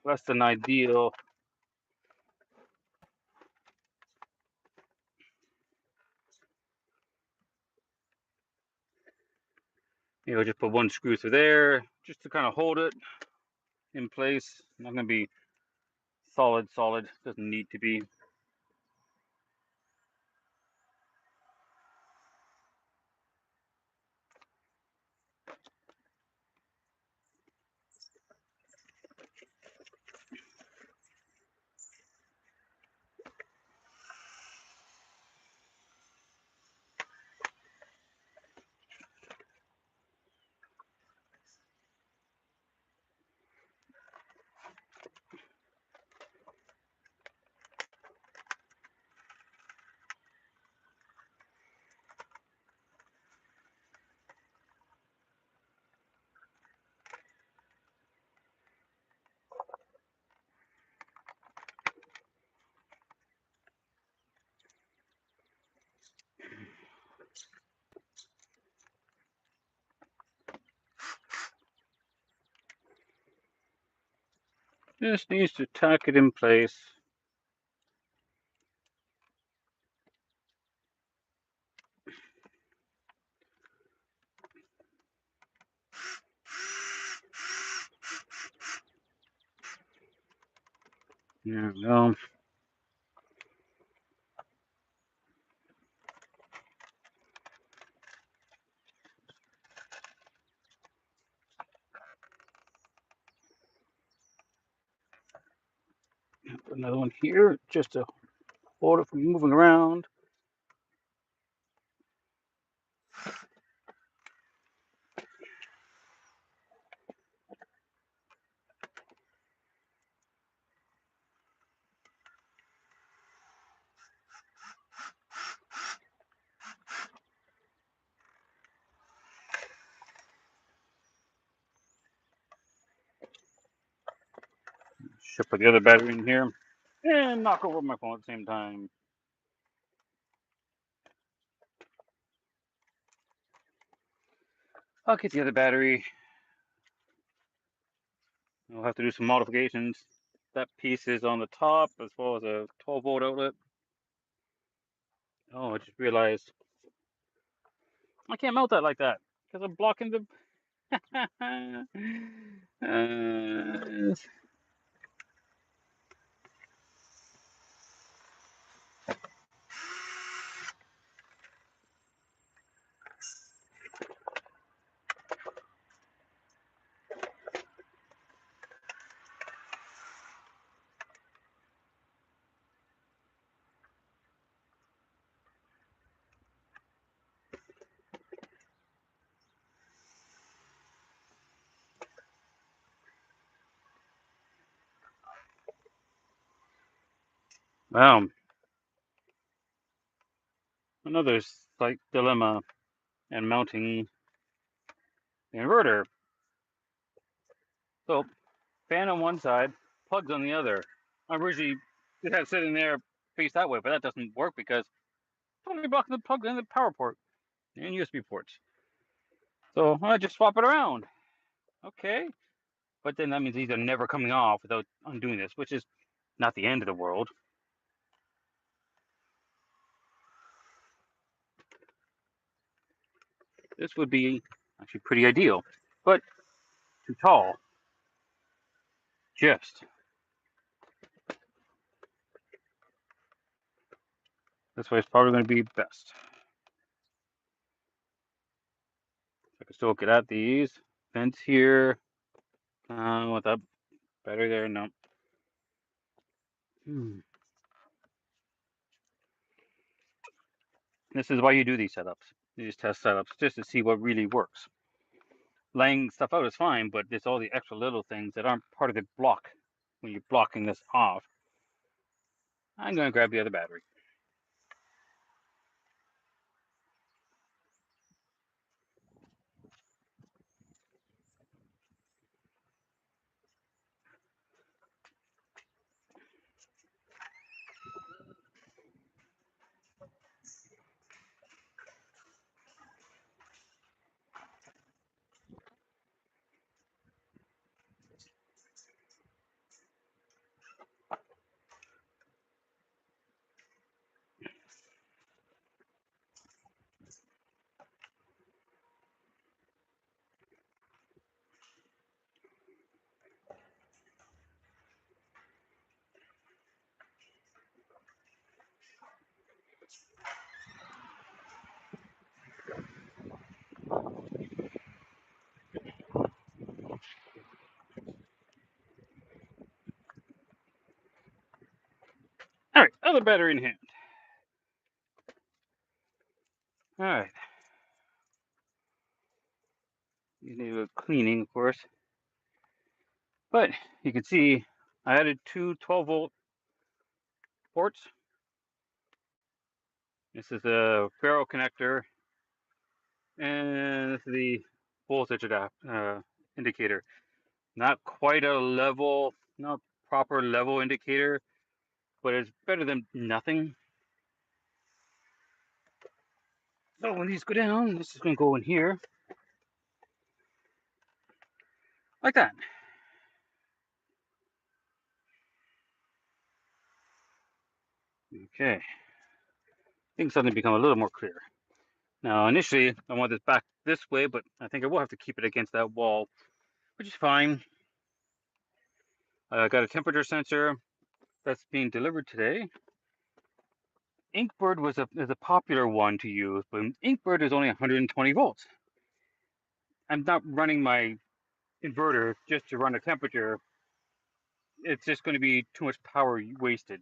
less than ideal. Maybe I'll just put one screw through there just to kind of hold it in place. Not going to be solid. Doesn't need to be. Just needs to tack it in place. There we go. Put another one here just to hold it from moving around. Should put the other battery in here and knock over my phone at the same time. I'll get the other battery. I'll have to do some modifications. That piece is on the top as well as a 12-volt outlet. Oh, I just realized I can't mount that like that because I'm blocking the. Wow. Another slight dilemma in mounting the inverter. So fan on one side, plugs on the other. I originally just had it sitting there face that way, but that doesn't work because it's only blocking the plug and the power port and USB ports. So I just swap it around. Okay. But then that means these are never coming off without undoing this, which is not the end of the world. This would be actually pretty ideal, but too tall. Just this way is probably going to be best. I can still get at these vents here. With that battery there, no. This is why you do these setups, these test setups, just to see what really works. Laying stuff out is fine, but there's all the extra little things that aren't part of the block when you're blocking this off. I'm going to grab the other battery. All right, other battery in hand. All right. You need a cleaning, of course. But you can see I added two 12-volt ports. This is a ferro connector, and this is the voltage indicator. Not quite a level, not proper level indicator, but it's better than nothing. So when these go down, this is going to go in here, like that. Okay. Things suddenly become a little more clear. Now, initially, I want this back this way, but I think I will have to keep it against that wall, which is fine. I got a temperature sensor that's being delivered today. Inkbird is a popular one to use, but Inkbird is only 120 volts. I'm not running my inverter just to run a temperature. It's just going to be too much power wasted.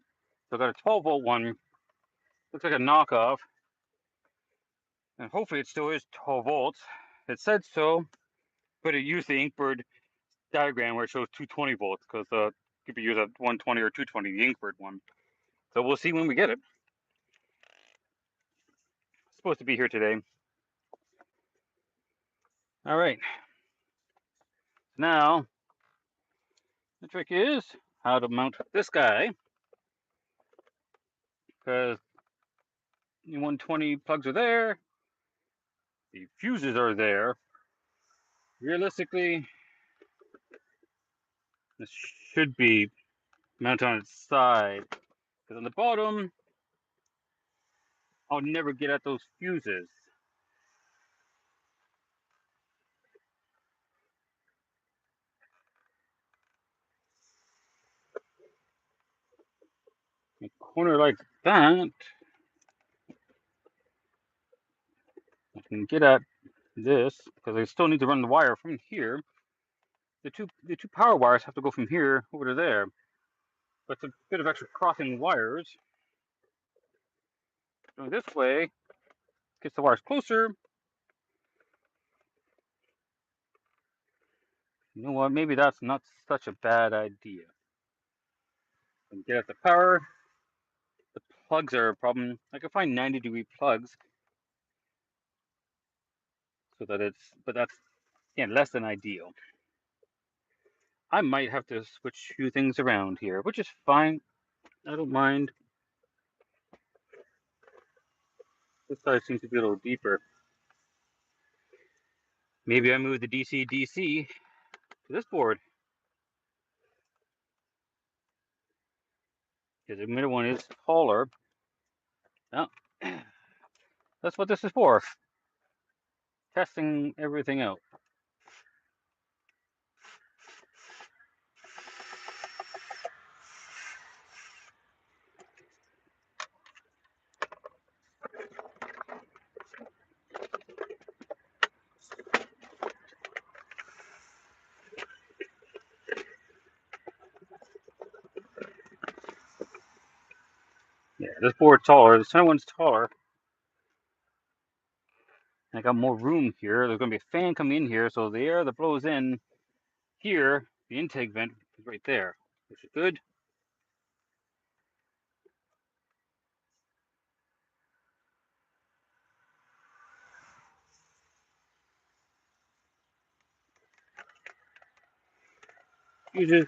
So I got a 12-volt one. Looks like a knockoff. And hopefully it still is 12 volts. It said so, but it used the Inkbird diagram where it shows 220 volts because it could be used at 120 or 220, the Inkbird one. So we'll see when we get it. It's supposed to be here today. All right. Now, the trick is how to mount this guy, because the 120 plugs are there, the fuses are there. Realistically, this should be mounted on its side, because on the bottom, I'll never get at those fuses. A corner like that, I can get at this, because I still need to run the wire from here. The two power wires have to go from here over to there. But it's a bit of extra crossing wires. Going this way gets the wires closer. You know what? Maybe that's not such a bad idea. And get at the power. The plugs are a problem. I can find 90-degree plugs so that it's, but that's, again, less than ideal. I might have to switch a few things around here, which is fine. I don't mind. This side seems to be a little deeper. Maybe I move the DC-DC to this board. Because the middle one is taller. Well, that's what this is for. Testing everything out. Yeah, this board's taller. The center one's taller. I got more room here. There's going to be a fan coming in here, so the air that blows in here, the intake vent, is right there, which is good. Usually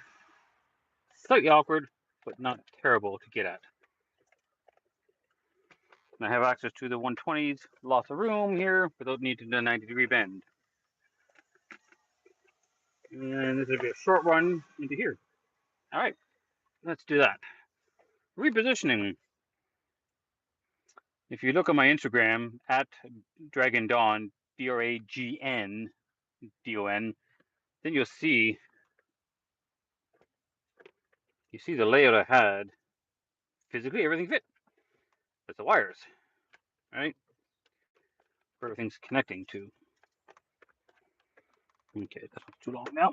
slightly awkward, but not terrible to get at. And I have access to the 120s, lots of room here without needing a 90-degree bend. And this will be a short run into here. All right, let's do that. Repositioning. If you look at my Instagram at Dragon Dawn, DRAGN DON, then you'll see the layout I had. Physically, everything fit. That's the wires, right? Where everything's connecting to. Okay, that's too long now.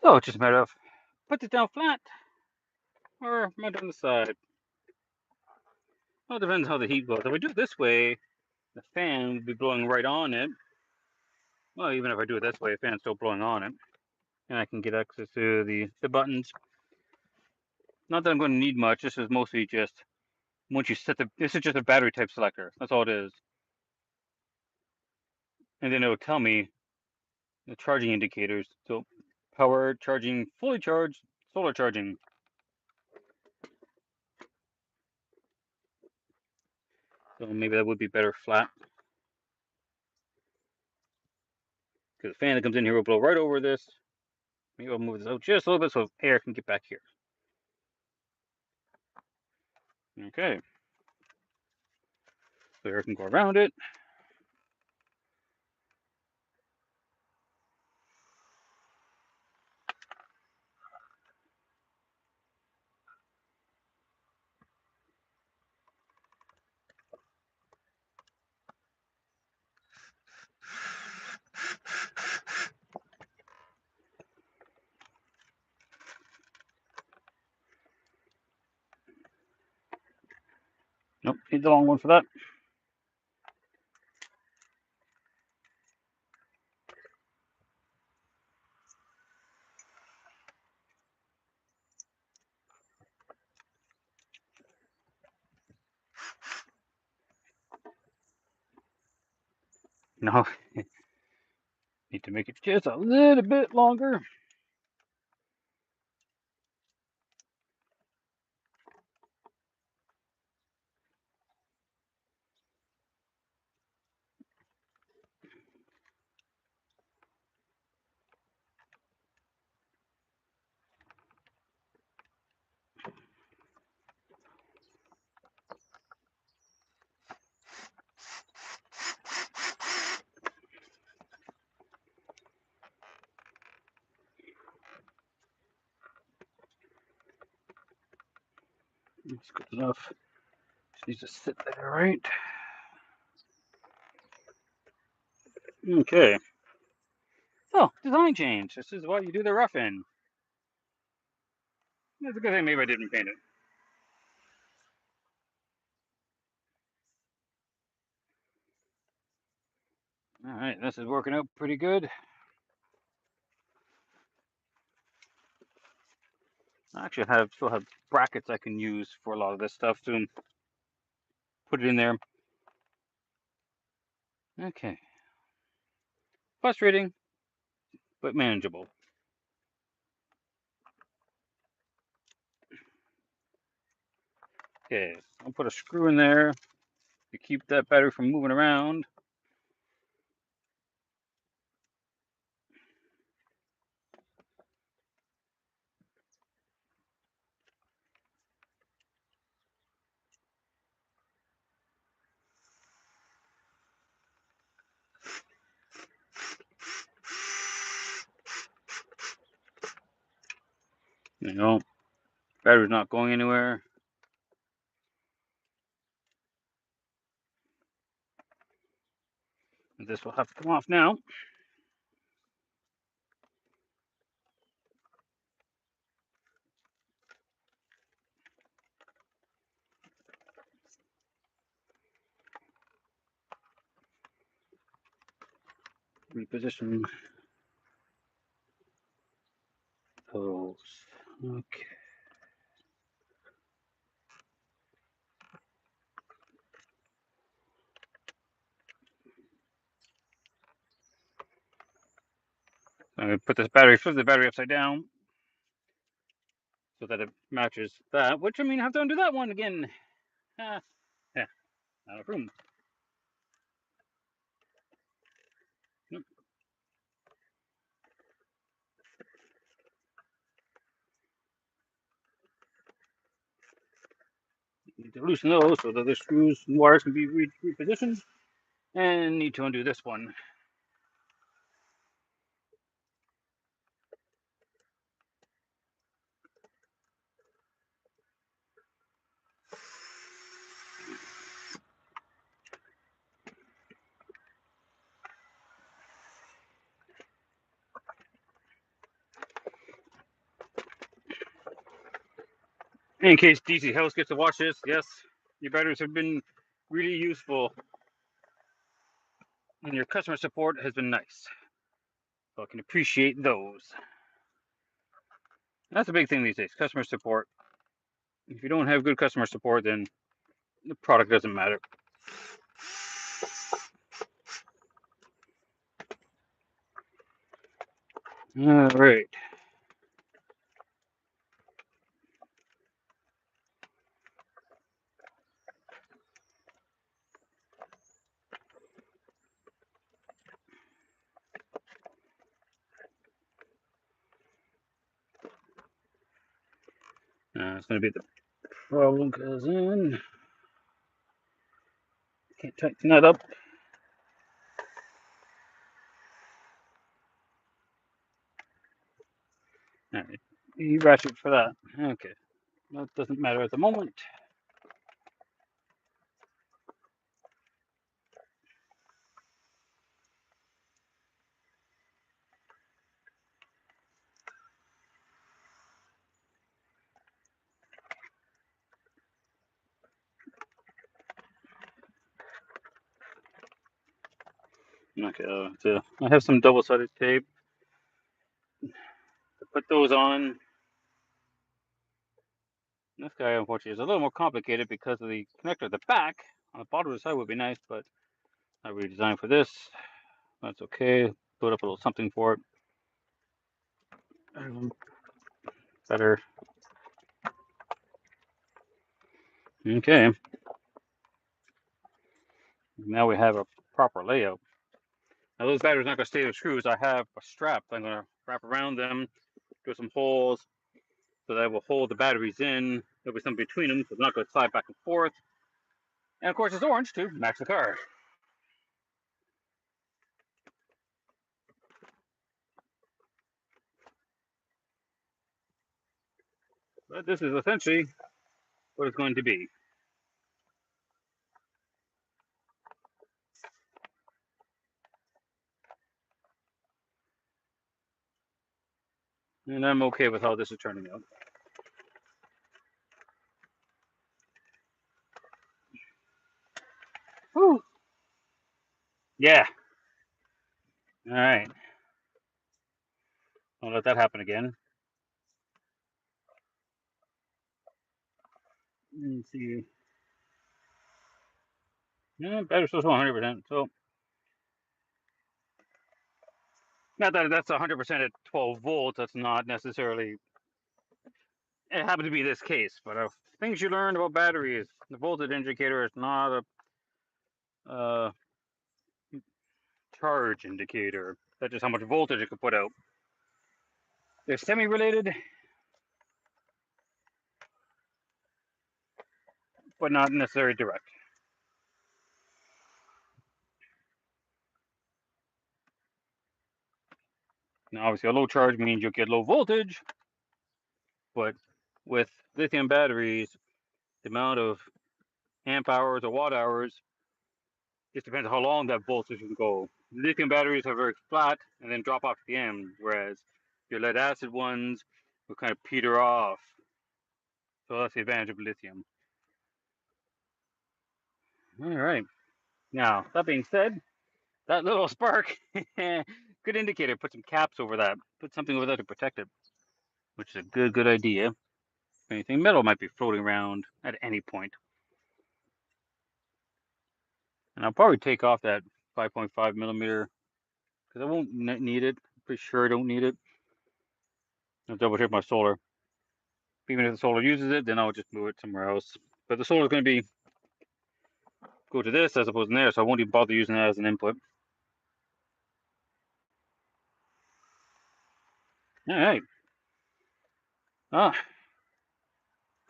So it's just a matter of put it down flat or mount it on the side. Well, it depends how the heat goes. If I do it this way, the fan will be blowing right on it. Well, even if I do it this way, the fan's still blowing on it. And I can get access to the buttons. Not that I'm going to need much. This is mostly just once you set this is just a battery type selector. That's all it is. And then it will tell me the charging indicators. So power charging, fully charged, solar charging. So maybe that would be better flat. Because the fan that comes in here will blow right over this. Maybe I'll move this out just a little bit so air can get back here. Okay. So air can go around it. Nope, need the long one for that. No, need to make it just a little bit longer. That's good enough. Just needs to sit there, right? Okay. Oh, design change. This is what you do the rough in. That's a good thing maybe I didn't paint it. Alright, this is working out pretty good. I actually still have brackets I can use for a lot of this stuff to put it in there. Okay. Frustrating, but manageable. Okay, I'll put a screw in there to keep that battery from moving around. You know, battery's not going anywhere. This will have to come off now. Reposition those. Okay. I'm going to flip the battery upside down so that it matches that, which I mean, I have to undo that one again. Ah, yeah, out of room. Nope. Need to loosen those so that the screws and wires can be repositioned. And need to undo this one. In case DC House gets to watch this, yes, your batteries have been really useful. And your customer support has been nice. So I can appreciate those. That's a big thing these days, customer support. If you don't have good customer support, then the product doesn't matter. All right. It's going to be the problem because then can't tighten that up. All right. You ratchet for that. Okay. That doesn't matter at the moment. Okay, so I have some double-sided tape to put those on. This guy, unfortunately, is a little more complicated because of the connector at the back. On the bottom of the side would be nice, but I redesigned for this. That's okay. Put up a little something for it. Better. Okay. Now we have a proper layout. Now those batteries are not going to stay with screws. I have a strap I'm going to wrap around them, do some holes so that will hold the batteries in. There'll be something between them, so it's not going to slide back and forth. And of course, it's orange to match the car. But this is essentially what it's going to be. And I'm okay with how this is turning out. Whew. Yeah. All right. Don't let that happen again. Let's see. Yeah, battery still 100%. So, not that that's 100% at 12 volts. That's not necessarily. It happened to be this case, but things you learned about batteries. The voltage indicator is not a charge indicator. That's just how much voltage it could put out. They're semi-related, but not necessarily direct. Now, obviously, a low charge means you'll get low voltage, but with lithium batteries, the amount of amp hours or watt hours just depends on how long that voltage can go. Lithium batteries are very flat and then drop off at the end, whereas your lead acid ones will kind of peter off. So that's the advantage of lithium. All right. Now, that being said, that little spark, good indicator. Put some caps over that. Put something over that to protect it, which is a good idea. If anything, metal might be floating around at any point. And I'll probably take off that 5.5 millimeter because I won't need it. I'm pretty sure I don't need it. I'll double check my solar. Even if the solar uses it, then I'll just move it somewhere else. But the solar is going to be go to this as opposed to there, so I won't even bother using that as an input. All right. Ah,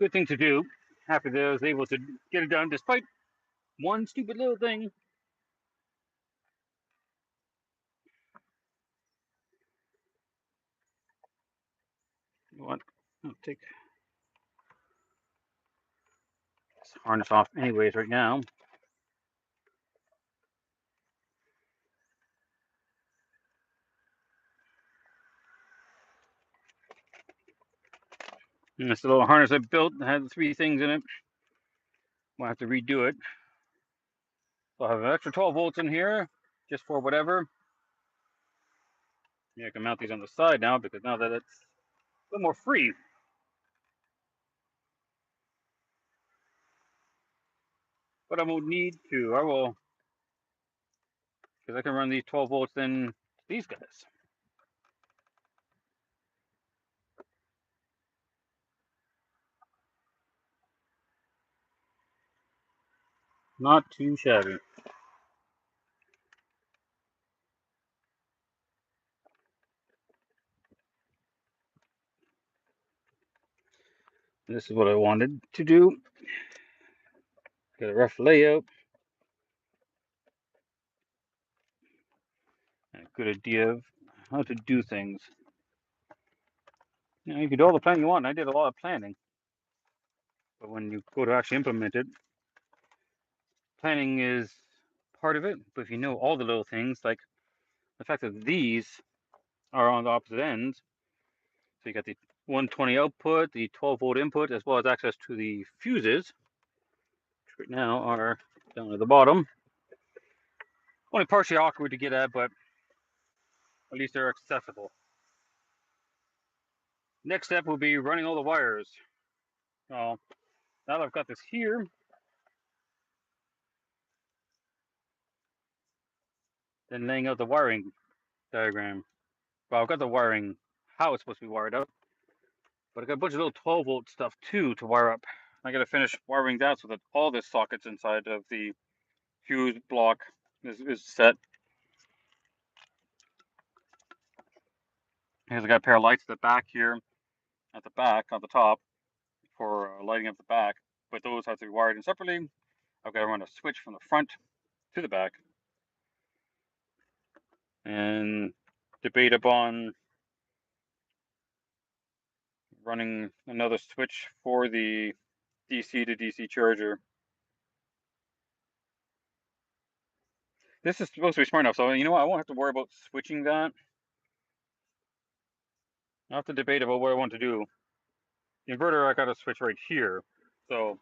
good thing to do. Happy that I was able to get it done despite one stupid little thing. What? I'll take this harness off anyways right now. And this little harness I built had 3 things in it. We'll have to redo it. So I'll have an extra 12 volts in here just for whatever. Yeah, I can mount these on the side now because now that it's a little more free. But I won't need to. I will, because I can run these 12 volts then these guys. Not too shabby. This is what I wanted to do. Get a rough layout. And a good idea of how to do things. You know, you can do all the planning you want. I did a lot of planning. But when you go to actually implement it, planning is part of it. But if you know all the little things, like the fact that these are on the opposite ends, so you got the 120 output, the 12 volt input, as well as access to the fuses, which right now are down at the bottom. Only partially awkward to get at, but at least they're accessible. Next step will be running all the wires. Now that I've got this here, then laying out the wiring diagram. Well, I've got the wiring, how it's supposed to be wired up, but I've got a bunch of little 12-volt stuff too to wire up. I got to finish wiring that so that all the sockets inside of the fuse block is set. Here's I got a pair of lights at the back here, at the back, on the top, for lighting up the back, but those have to be wired in separately. I've got to run a switch from the front to the back, and debate upon running another switch for the DC to DC charger. This is supposed to be smart enough, so you know what? I won't have to worry about switching that. I'll have to debate about what I want to do. The inverter, I got to switch right here. So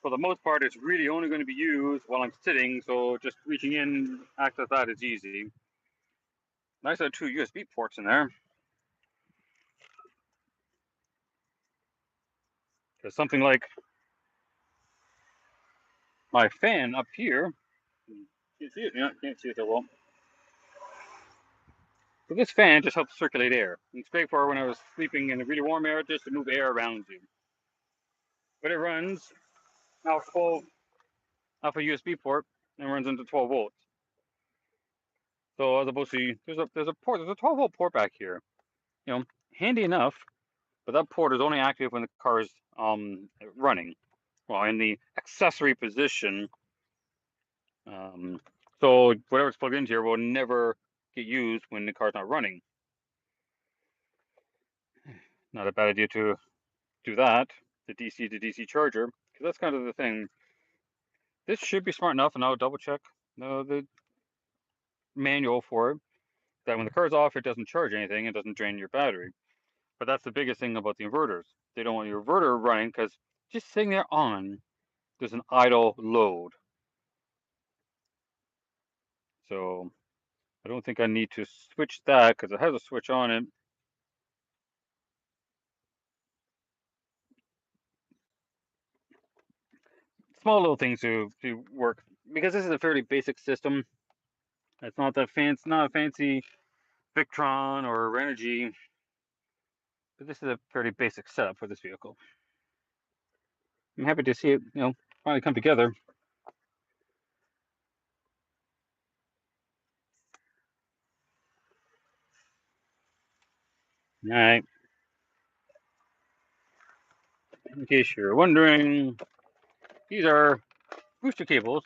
for the most part, it's really only going to be used while I'm sitting, so just reaching in, access that is easy. Nice, I have two USB ports in there. Because something like my fan up here, can't see it, yeah, can't see it that well. So this fan just helps circulate air. It's great for when I was sleeping in the really warm air, just to move air around you. But it runs off a USB port and runs into 12 volts. So as opposed to there's a 12-volt port back here. You know, handy enough, but that port is only active when the car is running. Well, in the accessory position. So whatever's plugged into here will never get used when the car's not running. Not a bad idea to do that, the DC to DC charger, because that's kind of the thing. This should be smart enough, and I'll double check the manual for it, that when the car's off, it doesn't charge anything, it doesn't drain your battery. But that's the biggest thing about the inverters. They don't want your inverter running, because just sitting there on, there's an idle load. So I don't think I need to switch that, because it has a switch on it. Small little things to work, because this is a fairly basic system. It's not that fancy, not a fancy Victron or Renogy, but this is a fairly basic setup for this vehicle. I'm happy to see it, finally come together. All right. In case you're wondering, these are booster cables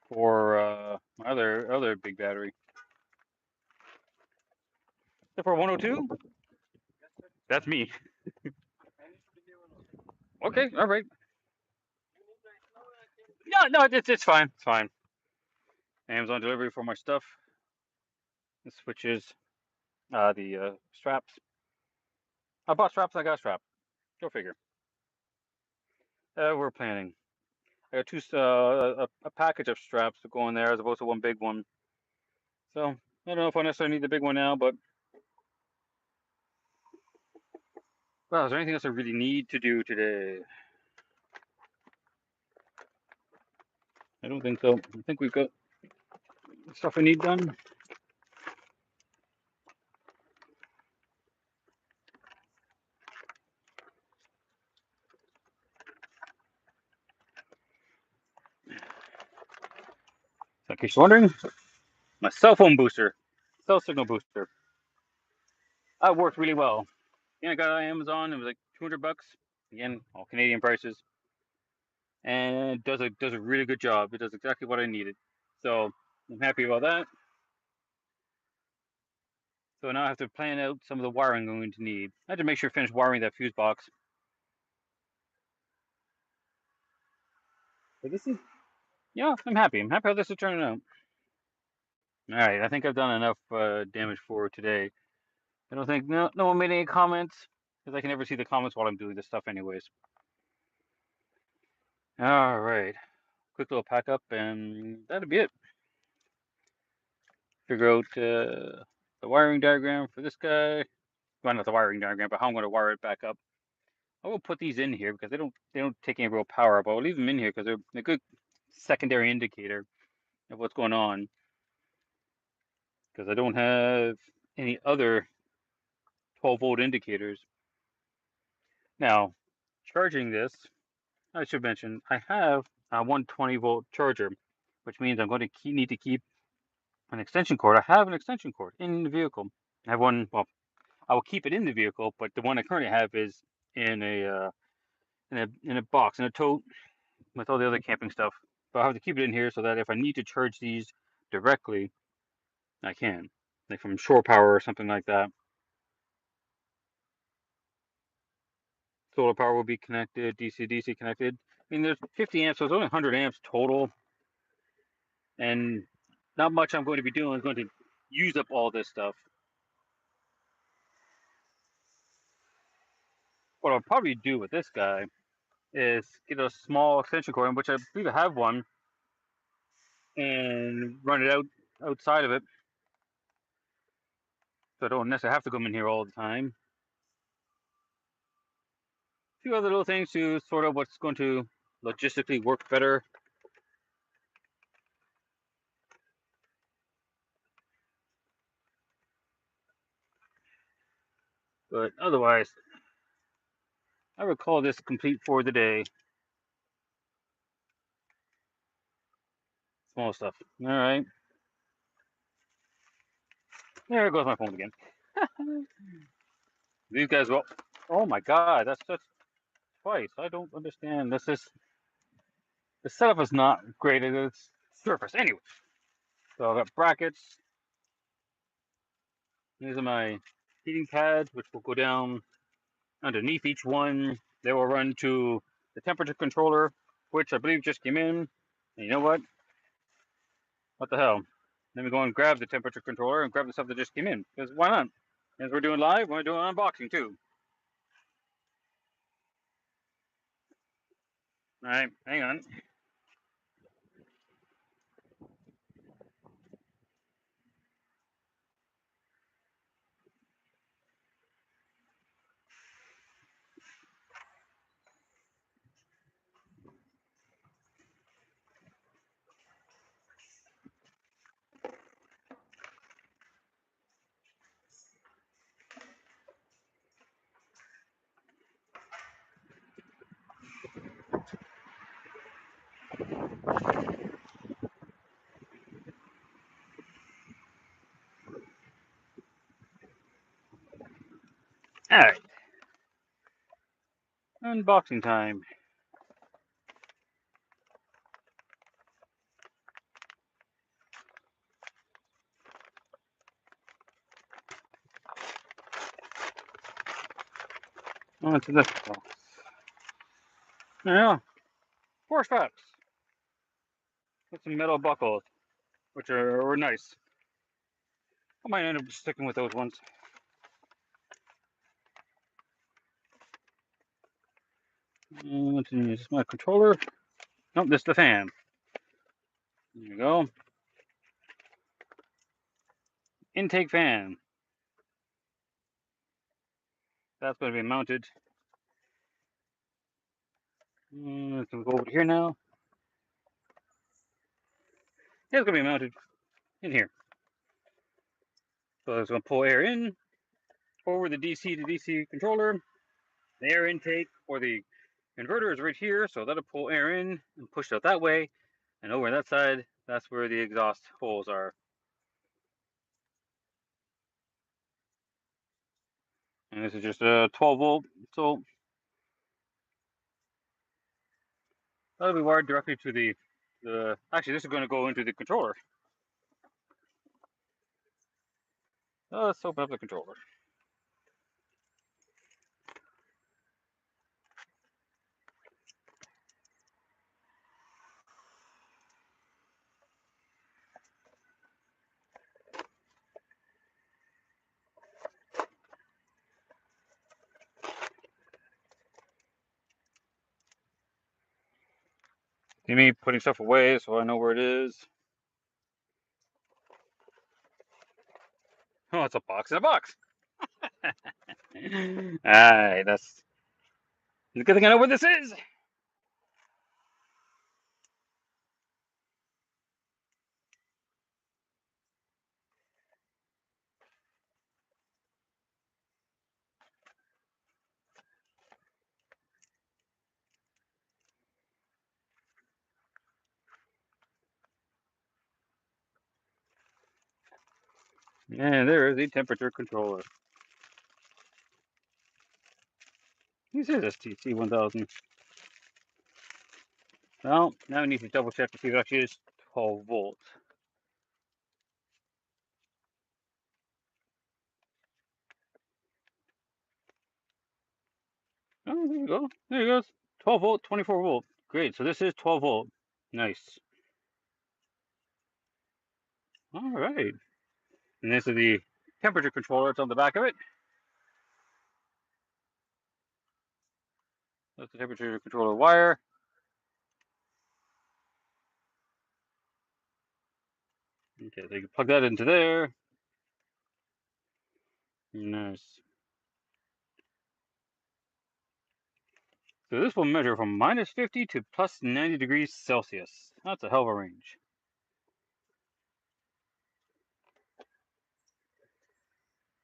for my other big battery. Is that for 102? That's me. Okay, all right. No, it's fine. It's fine. Amazon delivery for my stuff. The switches, the straps. I bought straps. I got a strap. Go figure. We're planning. I got a package of straps to go in there as opposed to one big one. So I don't know if I necessarily need the big one now, but well, is there anything else I really need to do today? I don't think so. I think we've got the stuff I need done. So in case you're wondering, my cell phone booster, cell signal booster, that worked really well. Yeah, I got it on Amazon. It was like $200. Again, all Canadian prices, and it does a really good job. It does exactly what I needed. So I'm happy about that. So now I have to plan out some of the wiring I'm going to need. I have to make sure to finish wiring that fuse box. But this is, yeah, I'm happy. I'm happy how this is turning out. All right, I think I've done enough damage for today. I don't think no one made any comments, because I can never see the comments while I'm doing this stuff anyways. All right. quick little pack up, and that'll be it. Figure out the wiring diagram for this guy. Well, not the wiring diagram, but how I'm going to wire it back up. I will put these in here because they don't take any real power, but I'll leave them in here because they're a good secondary indicator of what's going on. Because I don't have any other 12-volt indicators. Now, charging this, I should mention, I have a 120-volt charger, which means I'm going to need to keep an extension cord. I have an extension cord in the vehicle. I have one, well, I will keep it in the vehicle, but the one I currently have is in a box, in a tote with all the other camping stuff. But I have to keep it in here so that if I need to charge these directly, I can, like from shore power or something like that. Solar power will be connected, DC-DC connected. I mean, there's 50 amps, so it's only 100 amps total. And not much I'm going to be doing is going to use up all this stuff. What I'll probably do with this guy is get a small extension cord, which I believe I have one, and run it outside of it, so I don't necessarily have to come in here all the time. A few other little things to sort out what's going to logistically work better. But otherwise, I would call this complete for the day. Small stuff. All right. There goes my phone again. These guys will. Oh my God, that's twice. I don't understand. The setup is not great at its surface. Anyway, so I've got brackets. These are my heating pads, which will go down underneath each one. They will run to the temperature controller, which I believe just came in. And you know what? What the hell? Let me go and grab the temperature controller and grab the stuff that just came in. Because why not? As we're doing live, we're doing unboxing too. All right, hang on. All right, unboxing time. On to this box. Yeah, force straps with some metal buckles, which are nice. I might end up sticking with those ones. This is my controller. Nope, this is the fan. There you go. Intake fan. That's going to be mounted. Let's go over here now. It's going to be mounted in here. So it's going to pull air in over the DC to DC controller. The air intake for the inverter is right here, so that'll pull air in and push it out that way. And over that side, that's where the exhaust holes are. And this is just a 12 volt, so that'll be wired directly to the. Actually, this is going to go into the controller. Let's open up the controller. See me putting stuff away so I know where it is. Oh, it's a box in a box. Alright, that's the good thing I know where this is. And there is the temperature controller. This is STC 1000. Well, now we need to double check to see if it actually is 12 volts. Oh, there you go. There it goes. 12 volt, 24 volt. Great. So this is 12 volt. Nice. All right. And this is the temperature controller. It's on the back of it. That's the temperature controller wire. Okay, so you can plug that into there. Nice. So this will measure from -50 to +90 degrees Celsius. That's a hell of a range.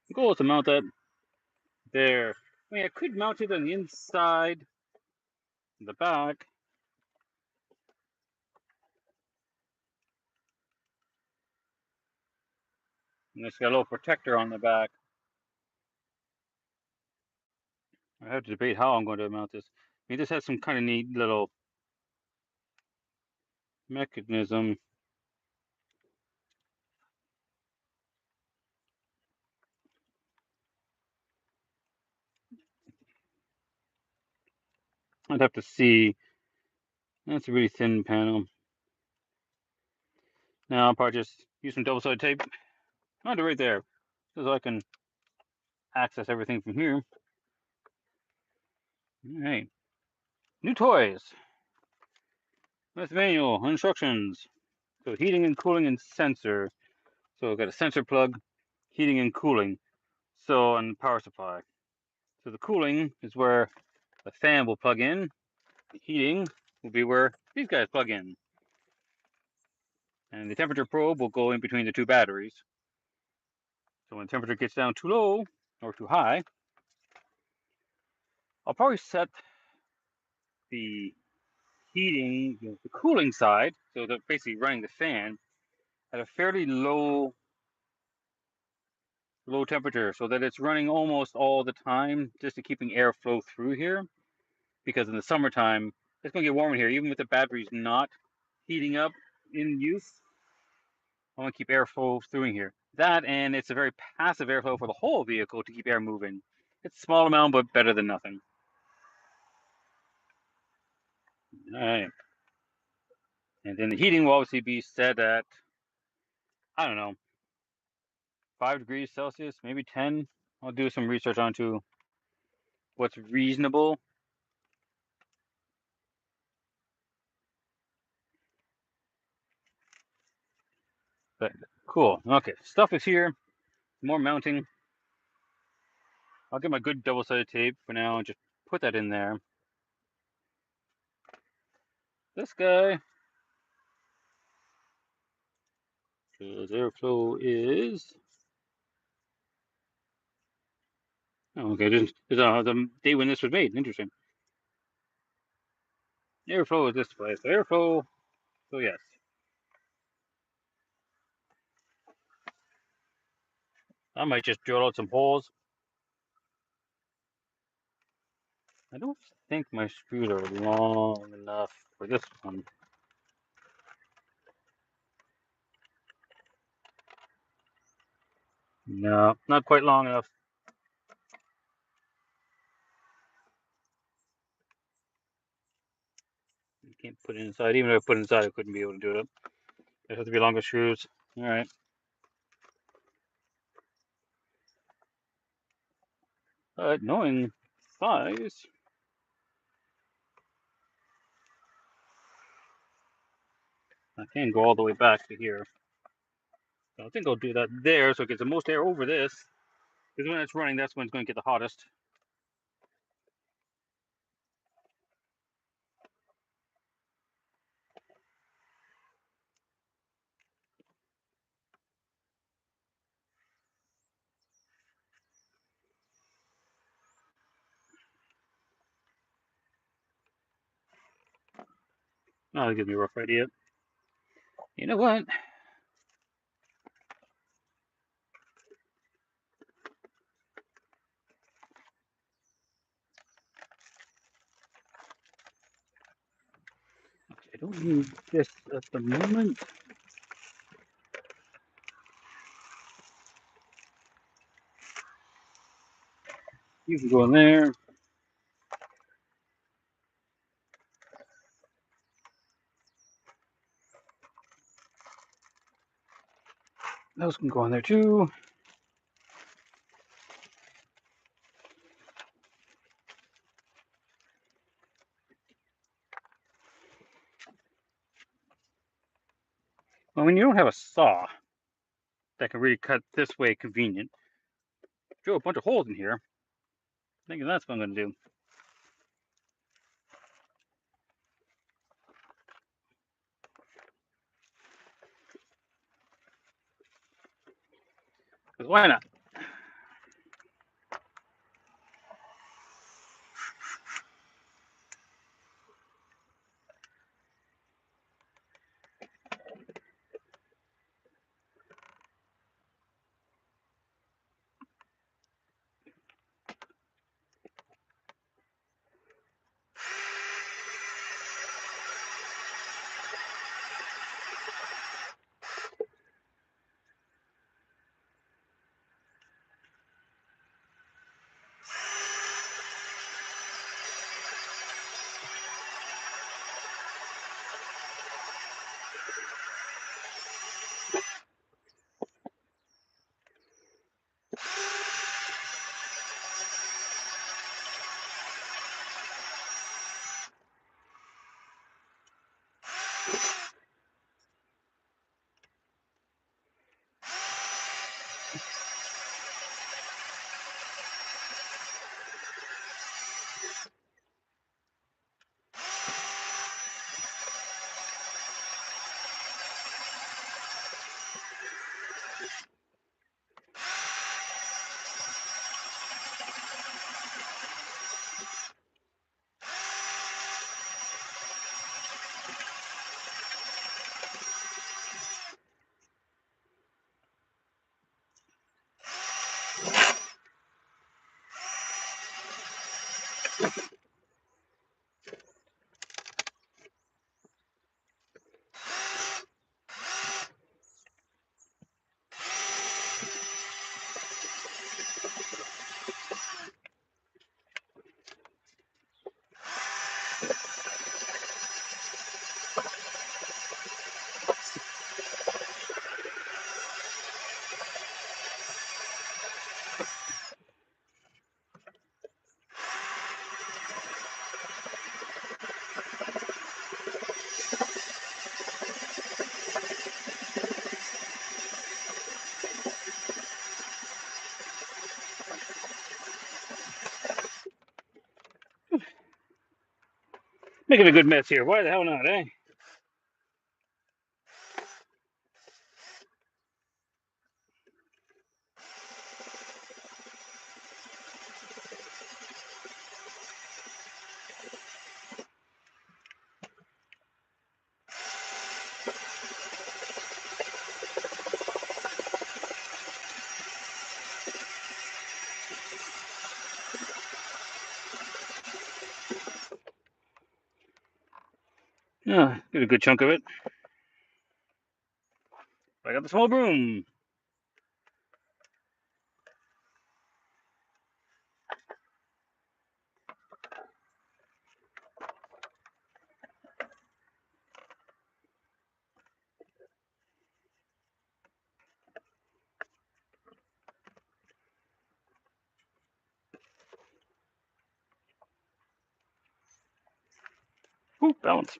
The goal is to mount that there. I mean, I could mount it on the inside, the back. And it's got a little protector on the back. I have to debate how I'm going to mount this. I mean, this has some kind of neat little mechanism. I'd have to see. That's a really thin panel. Now I'll probably just use some double-sided tape. Mount it right there, so I can access everything from here. All right. New toys. With manual instructions. So heating and cooling and sensor. So I've got a sensor plug, heating and cooling. So and power supply. So the cooling is where the fan will plug in. The heating will be where these guys plug in. And the temperature probe will go in between the two batteries. So when the temperature gets down too low or too high, I'll probably set the heating, the cooling side, so they're basically running the fan at a fairly low temperature, so that it's running almost all the time, just to keeping airflow through here. Because in the summertime, it's going to get warmer here, even with the batteries not heating up in use. I want to keep airflow through here. That, and it's a very passive airflow for the whole vehicle to keep air moving. It's a small amount, but better than nothing. All right. And then the heating will obviously be set at, I don't know, 5 degrees Celsius, maybe 10. I'll do some research onto what's reasonable. But cool. Okay, stuff is here. More mounting. I'll get my good double-sided tape for now and just put that in there. This guy, because airflow is. Oh, okay, this is the day when this was made. Interesting. Airflow is this place. So airflow. So yes. I might just drill out some holes. I don't think my screws are long enough for this one. No, not quite long enough. You can't put it inside. Even if I put it inside, I couldn't be able to do it. It has to be longer screws. All right. But knowing size, I can go all the way back to here. So I think I'll do that there so it gets the most air over this. Because when it's running, that's when it's going to get the hottest. Oh, that'll give me a rough idea. You know what? I don't need this at the moment. You can go in there. Those can go in there too. Well, when you don't have a saw that can really cut this way convenient, drill a bunch of holes in here. I think that's what I'm going to do. Because why not? Making a good mess here. Why the hell not, eh? Yeah, get a good chunk of it. I got the small broom. Ooh, balance.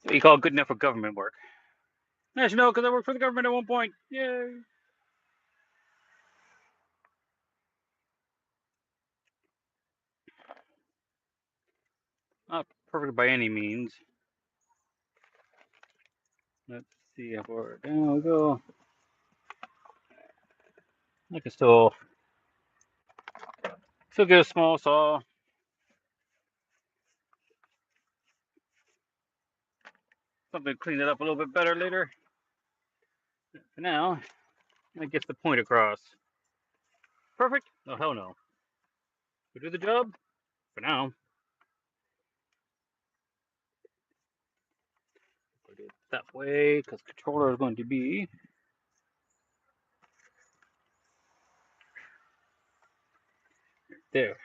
What you call good enough for government work. As you know, because I worked for the government at one point. Yay! Not perfect by any means. Let's see how far down we go. I can still get a small saw. Something to clean it up a little bit better later. For now, that gets the point across. Perfect? Oh, hell no. We do the job? For now. Put it that way, because controller is going to be there.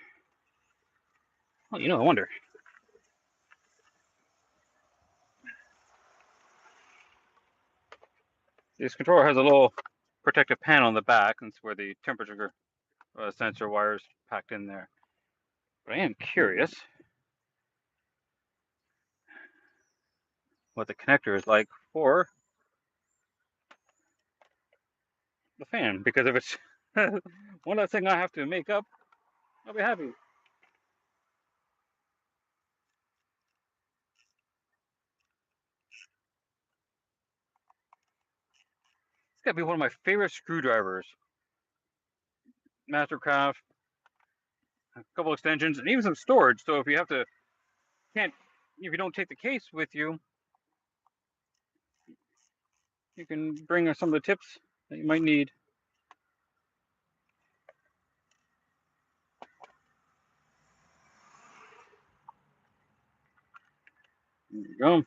Oh, I wonder. This controller has a little protective panel on the back. That's where the temperature sensor wires packed in there. But I am curious what the connector is like for the fan, because if it's one less thing I have to make up, I'll be happy. It's got to be one of my favorite screwdrivers. Mastercraft, a couple extensions, and even some storage. So if you if you don't take the case with you, you can bring some of the tips that you might need. There you go.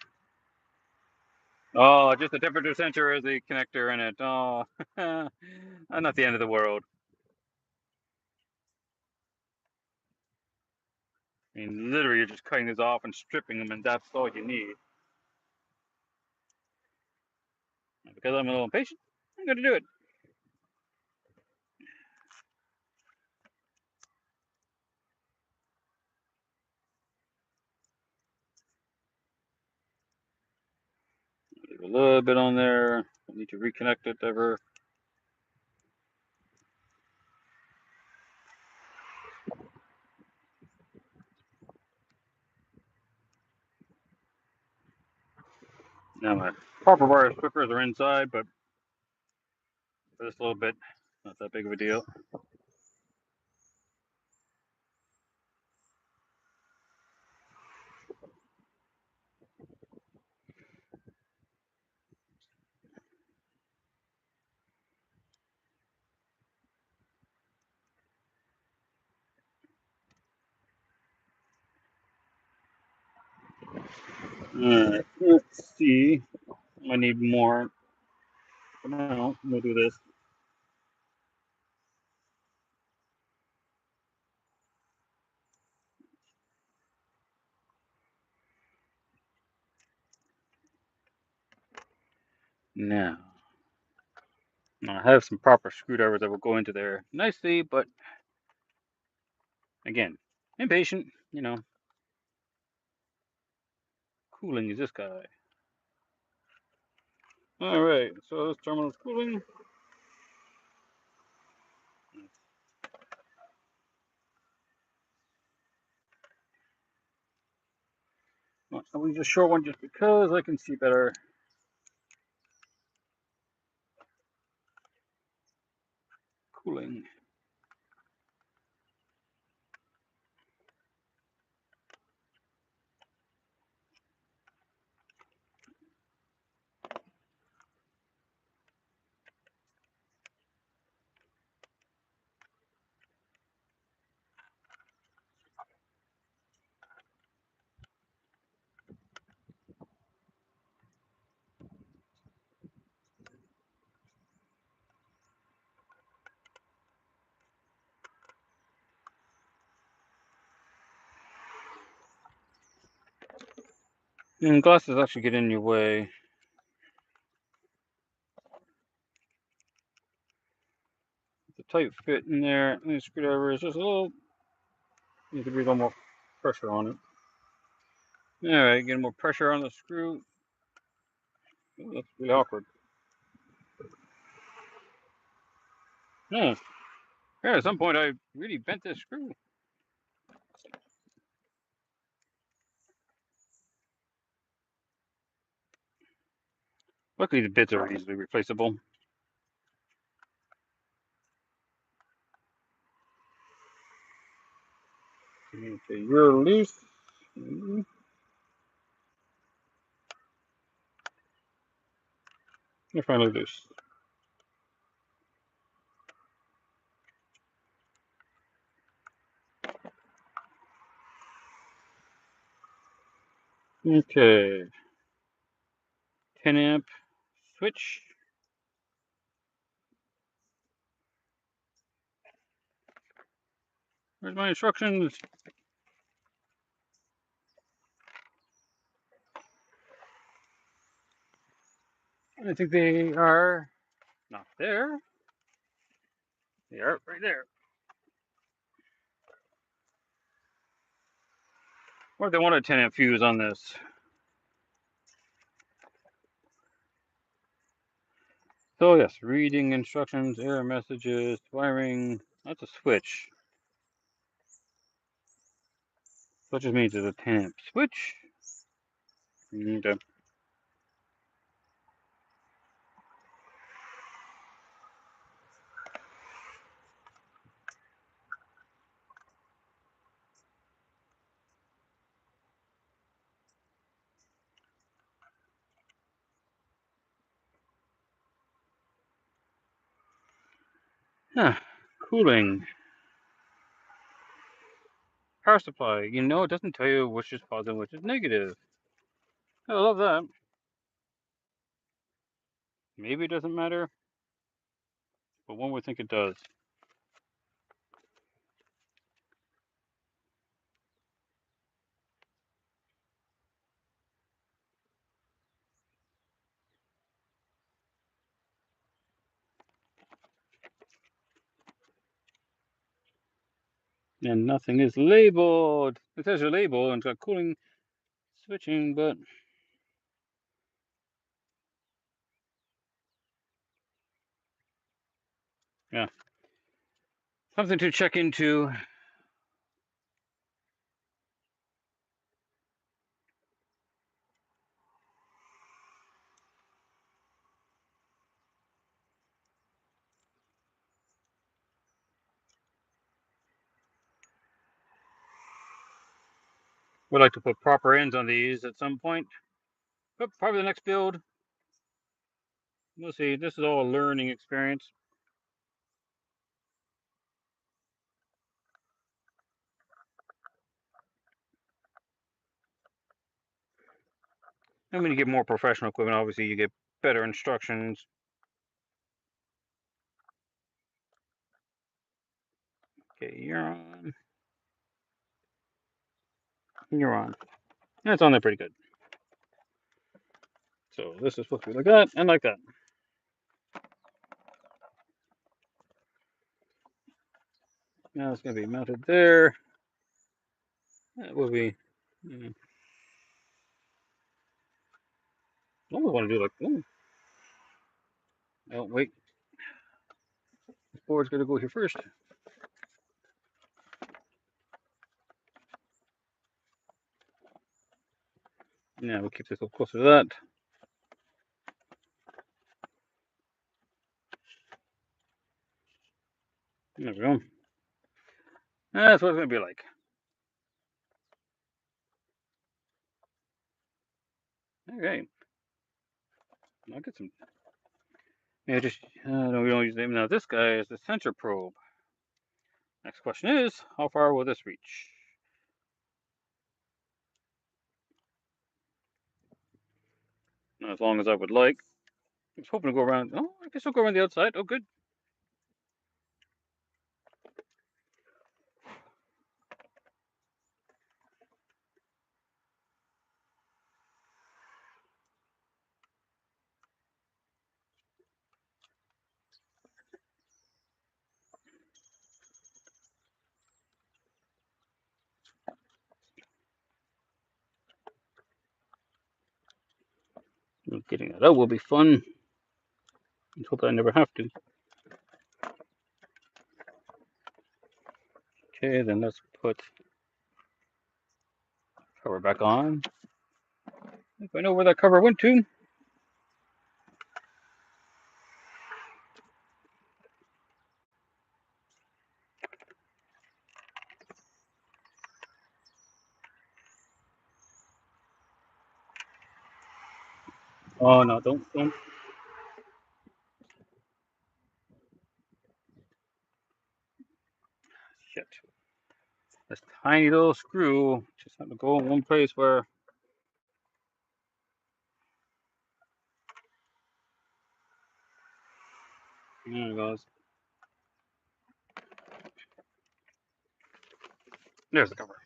Oh, just the temperature sensor is the connector in it. Oh, not the end of the world. I mean, literally, you're just cutting this off and stripping them, and that's all you need. And because I'm a little impatient, I'm going to do it. Leave a little bit on there. I need to reconnect it ever. Now my proper wire strippers are inside, but for this little bit, not that big of a deal. Alright, let's see. I need more. For now, I'm going to do this. Now, I have some proper screwdrivers that will go into there nicely, but again, impatient, Cooling is this guy. Alright, so this terminal is cooling. I'll use a short one just because I can see better. Cooling. And glasses actually get in your way. It's a tight fit in there. And the screwdriver is just need to be a little more pressure on it. Alright, getting more pressure on the screw. Ooh, that's really awkward. Yeah. Yeah, at some point I really bent this screw. Luckily the bits are easily replaceable. Okay, you're loose. You're finally loose. Okay. 10 amp switch. Where's my instructions? I think they are not there. They are right there. Or they want a 10 amp fuse on this. So yes, reading instructions, error messages, wiring. That's a switch. So that just means it's a 10 amp switch. Okay. Huh. Cooling. Power supply. You know, it doesn't tell you which is positive, which is negative. I love that. Maybe it doesn't matter, but one would think it does. And nothing is labeled. It says your label and it's got cooling switching, but yeah. Something to check into. Would like to put proper ends on these at some point. But probably the next build. We'll see. This is all a learning experience. And when you get more professional equipment, obviously you get better instructions. Okay, you're on. You're on. And it's on there pretty good. So this is supposed to be like that and like that. Now it's going to be mounted there. That will be. I almost want to do like. Ooh. Oh, wait. This board's going to go here first. Now we'll keep this a little closer to that. There we go. That's what it's going to be like. Okay. I'll get some. Yeah, just. No, we don't use them. Now, this guy is the sensor probe. Next question is how far will this reach? Not as long as I would like. I was hoping to go around. Oh, I guess I'll go around the outside. Oh, good. Getting that out will be fun. I hope I never have to. Okay, then let's put cover back on. If I know where that cover went to. Oh no, don't. Shit. This tiny little screw just have to go in one place where. There it goes. There's the cover.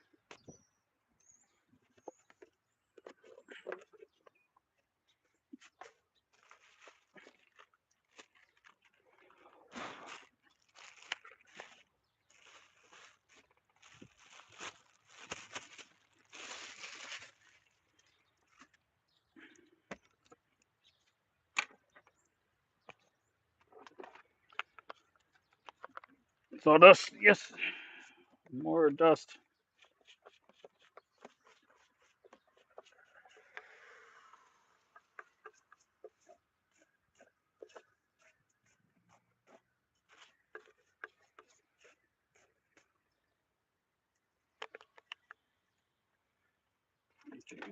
Sawdust, yes. More dust.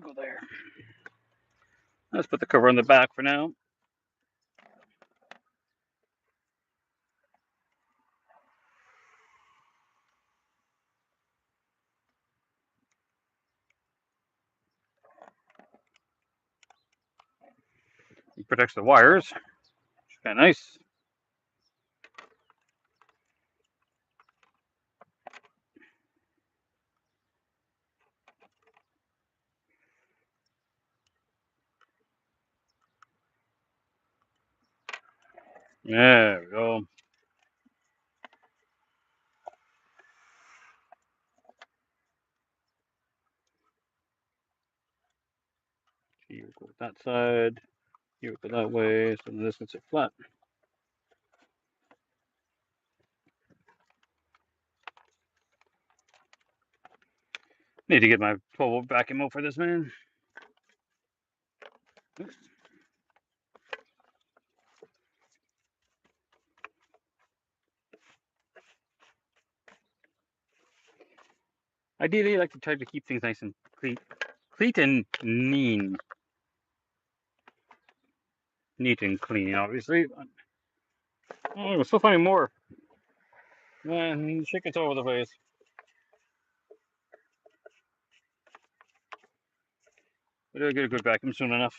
Go there. Let's put the cover on the back for now. It protects the wires. It's kind of nice. There we go. You go with that side. You go that way. So this can sit flat. Need to get my 12-volt vacuum out for this, man. Oops. Ideally, I like to try to keep things nice and clean and mean. Neat and clean, obviously. Oh, we're still finding more. Man, chicken's all over the place. But I'll get a good vacuum soon enough.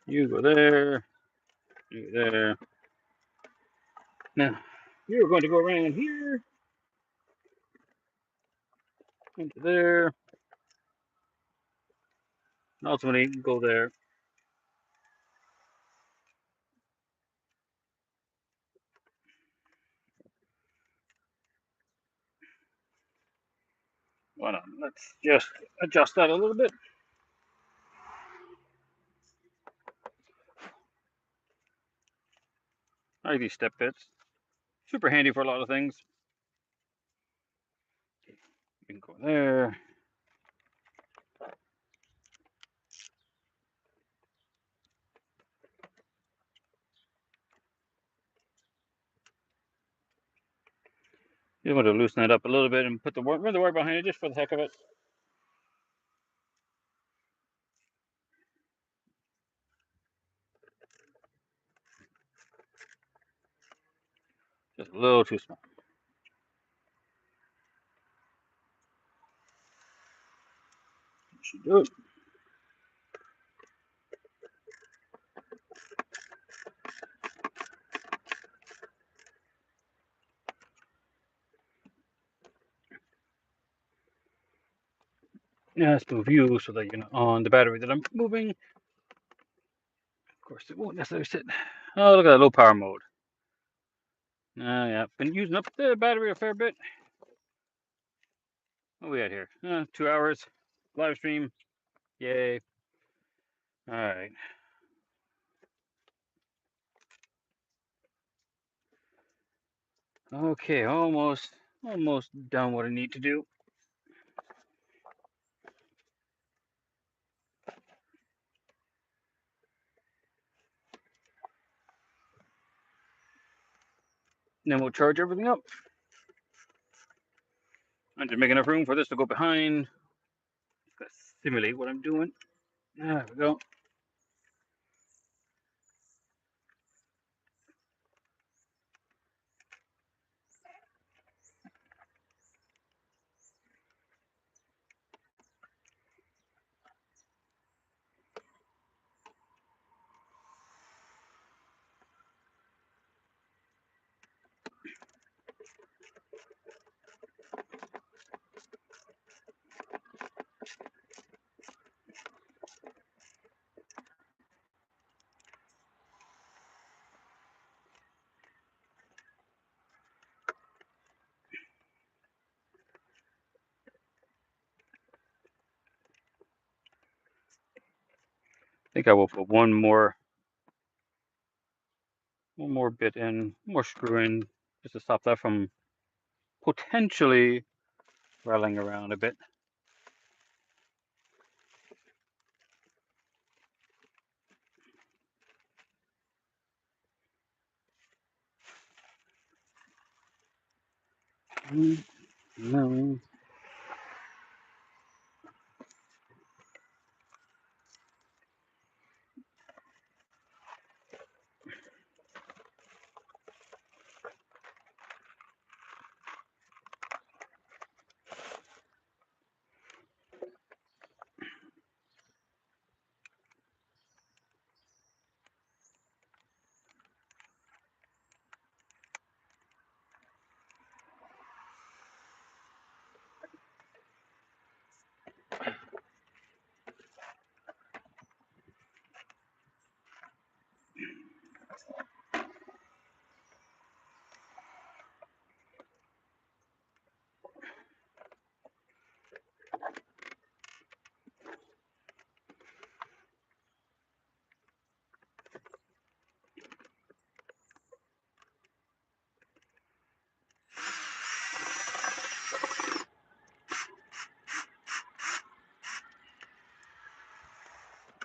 You go there. You go there. Now, you're going to go around here. Into there. And ultimately, go there. Hold on. Let's just adjust that a little bit. I like these step bits. Super handy for a lot of things. You can go there. You want to loosen that up a little bit and put run the wire behind it just for the heck of it. Just a little too small. Should do it. Yeah, let's move you so that you're not on the battery that I'm moving. course, it won't necessarily sit. Oh, look at that low power mode. Yeah, been using up the battery a fair bit. What we at here? 2 hours. Live stream. Yay. All right. Okay, almost done what I need to do. Then we'll charge everything up. I'm just making enough room for this to go behind. Let's simulate what I'm doing. There we go. I think I will put one more bit in, more screw in, just to stop that from potentially rattling around a bit. No.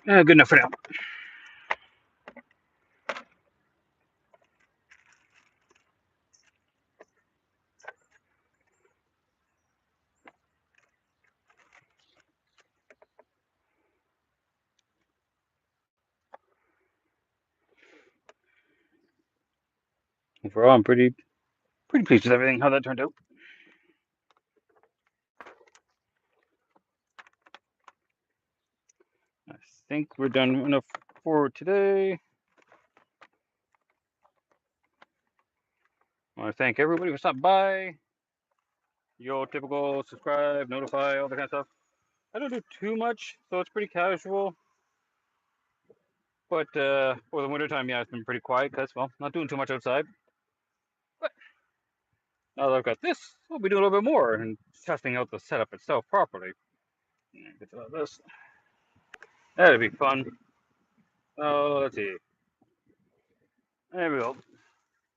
Good enough for now. Overall, I'm pretty pleased with everything, how that turned out. I think we're done enough for today. I want to thank everybody who stopped by. Your typical subscribe, notify, all that kind of stuff. I don't do too much, so it's pretty casual. But for the wintertime, yeah, it's been pretty quiet because, well, not doing too much outside. But now that I've got this, we'll be doing a little bit more and testing out the setup itself properly. Get to this. That'd be fun. Oh, let's see. There we go.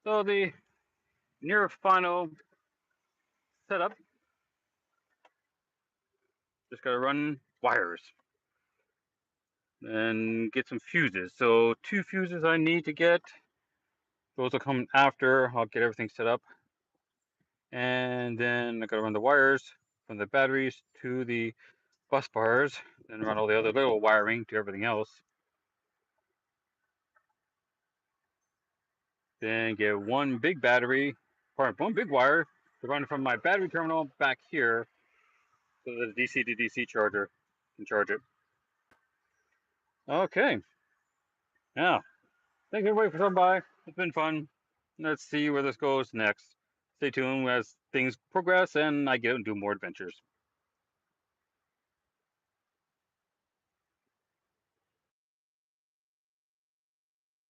So the near final setup, just gotta run wires and get some fuses. So 2 fuses I need to get. Those will come after I'll get everything set up. And then I gotta run the wires from the batteries to the bus bars, then run all the other little wiring to everything else. Then get one big battery, or one big wire to run from my battery terminal back here so the DC to DC charger can charge it. Okay. Now, thanks everybody for coming by. It's been fun. Let's see where this goes next. Stay tuned as things progress and I get out and do more adventures.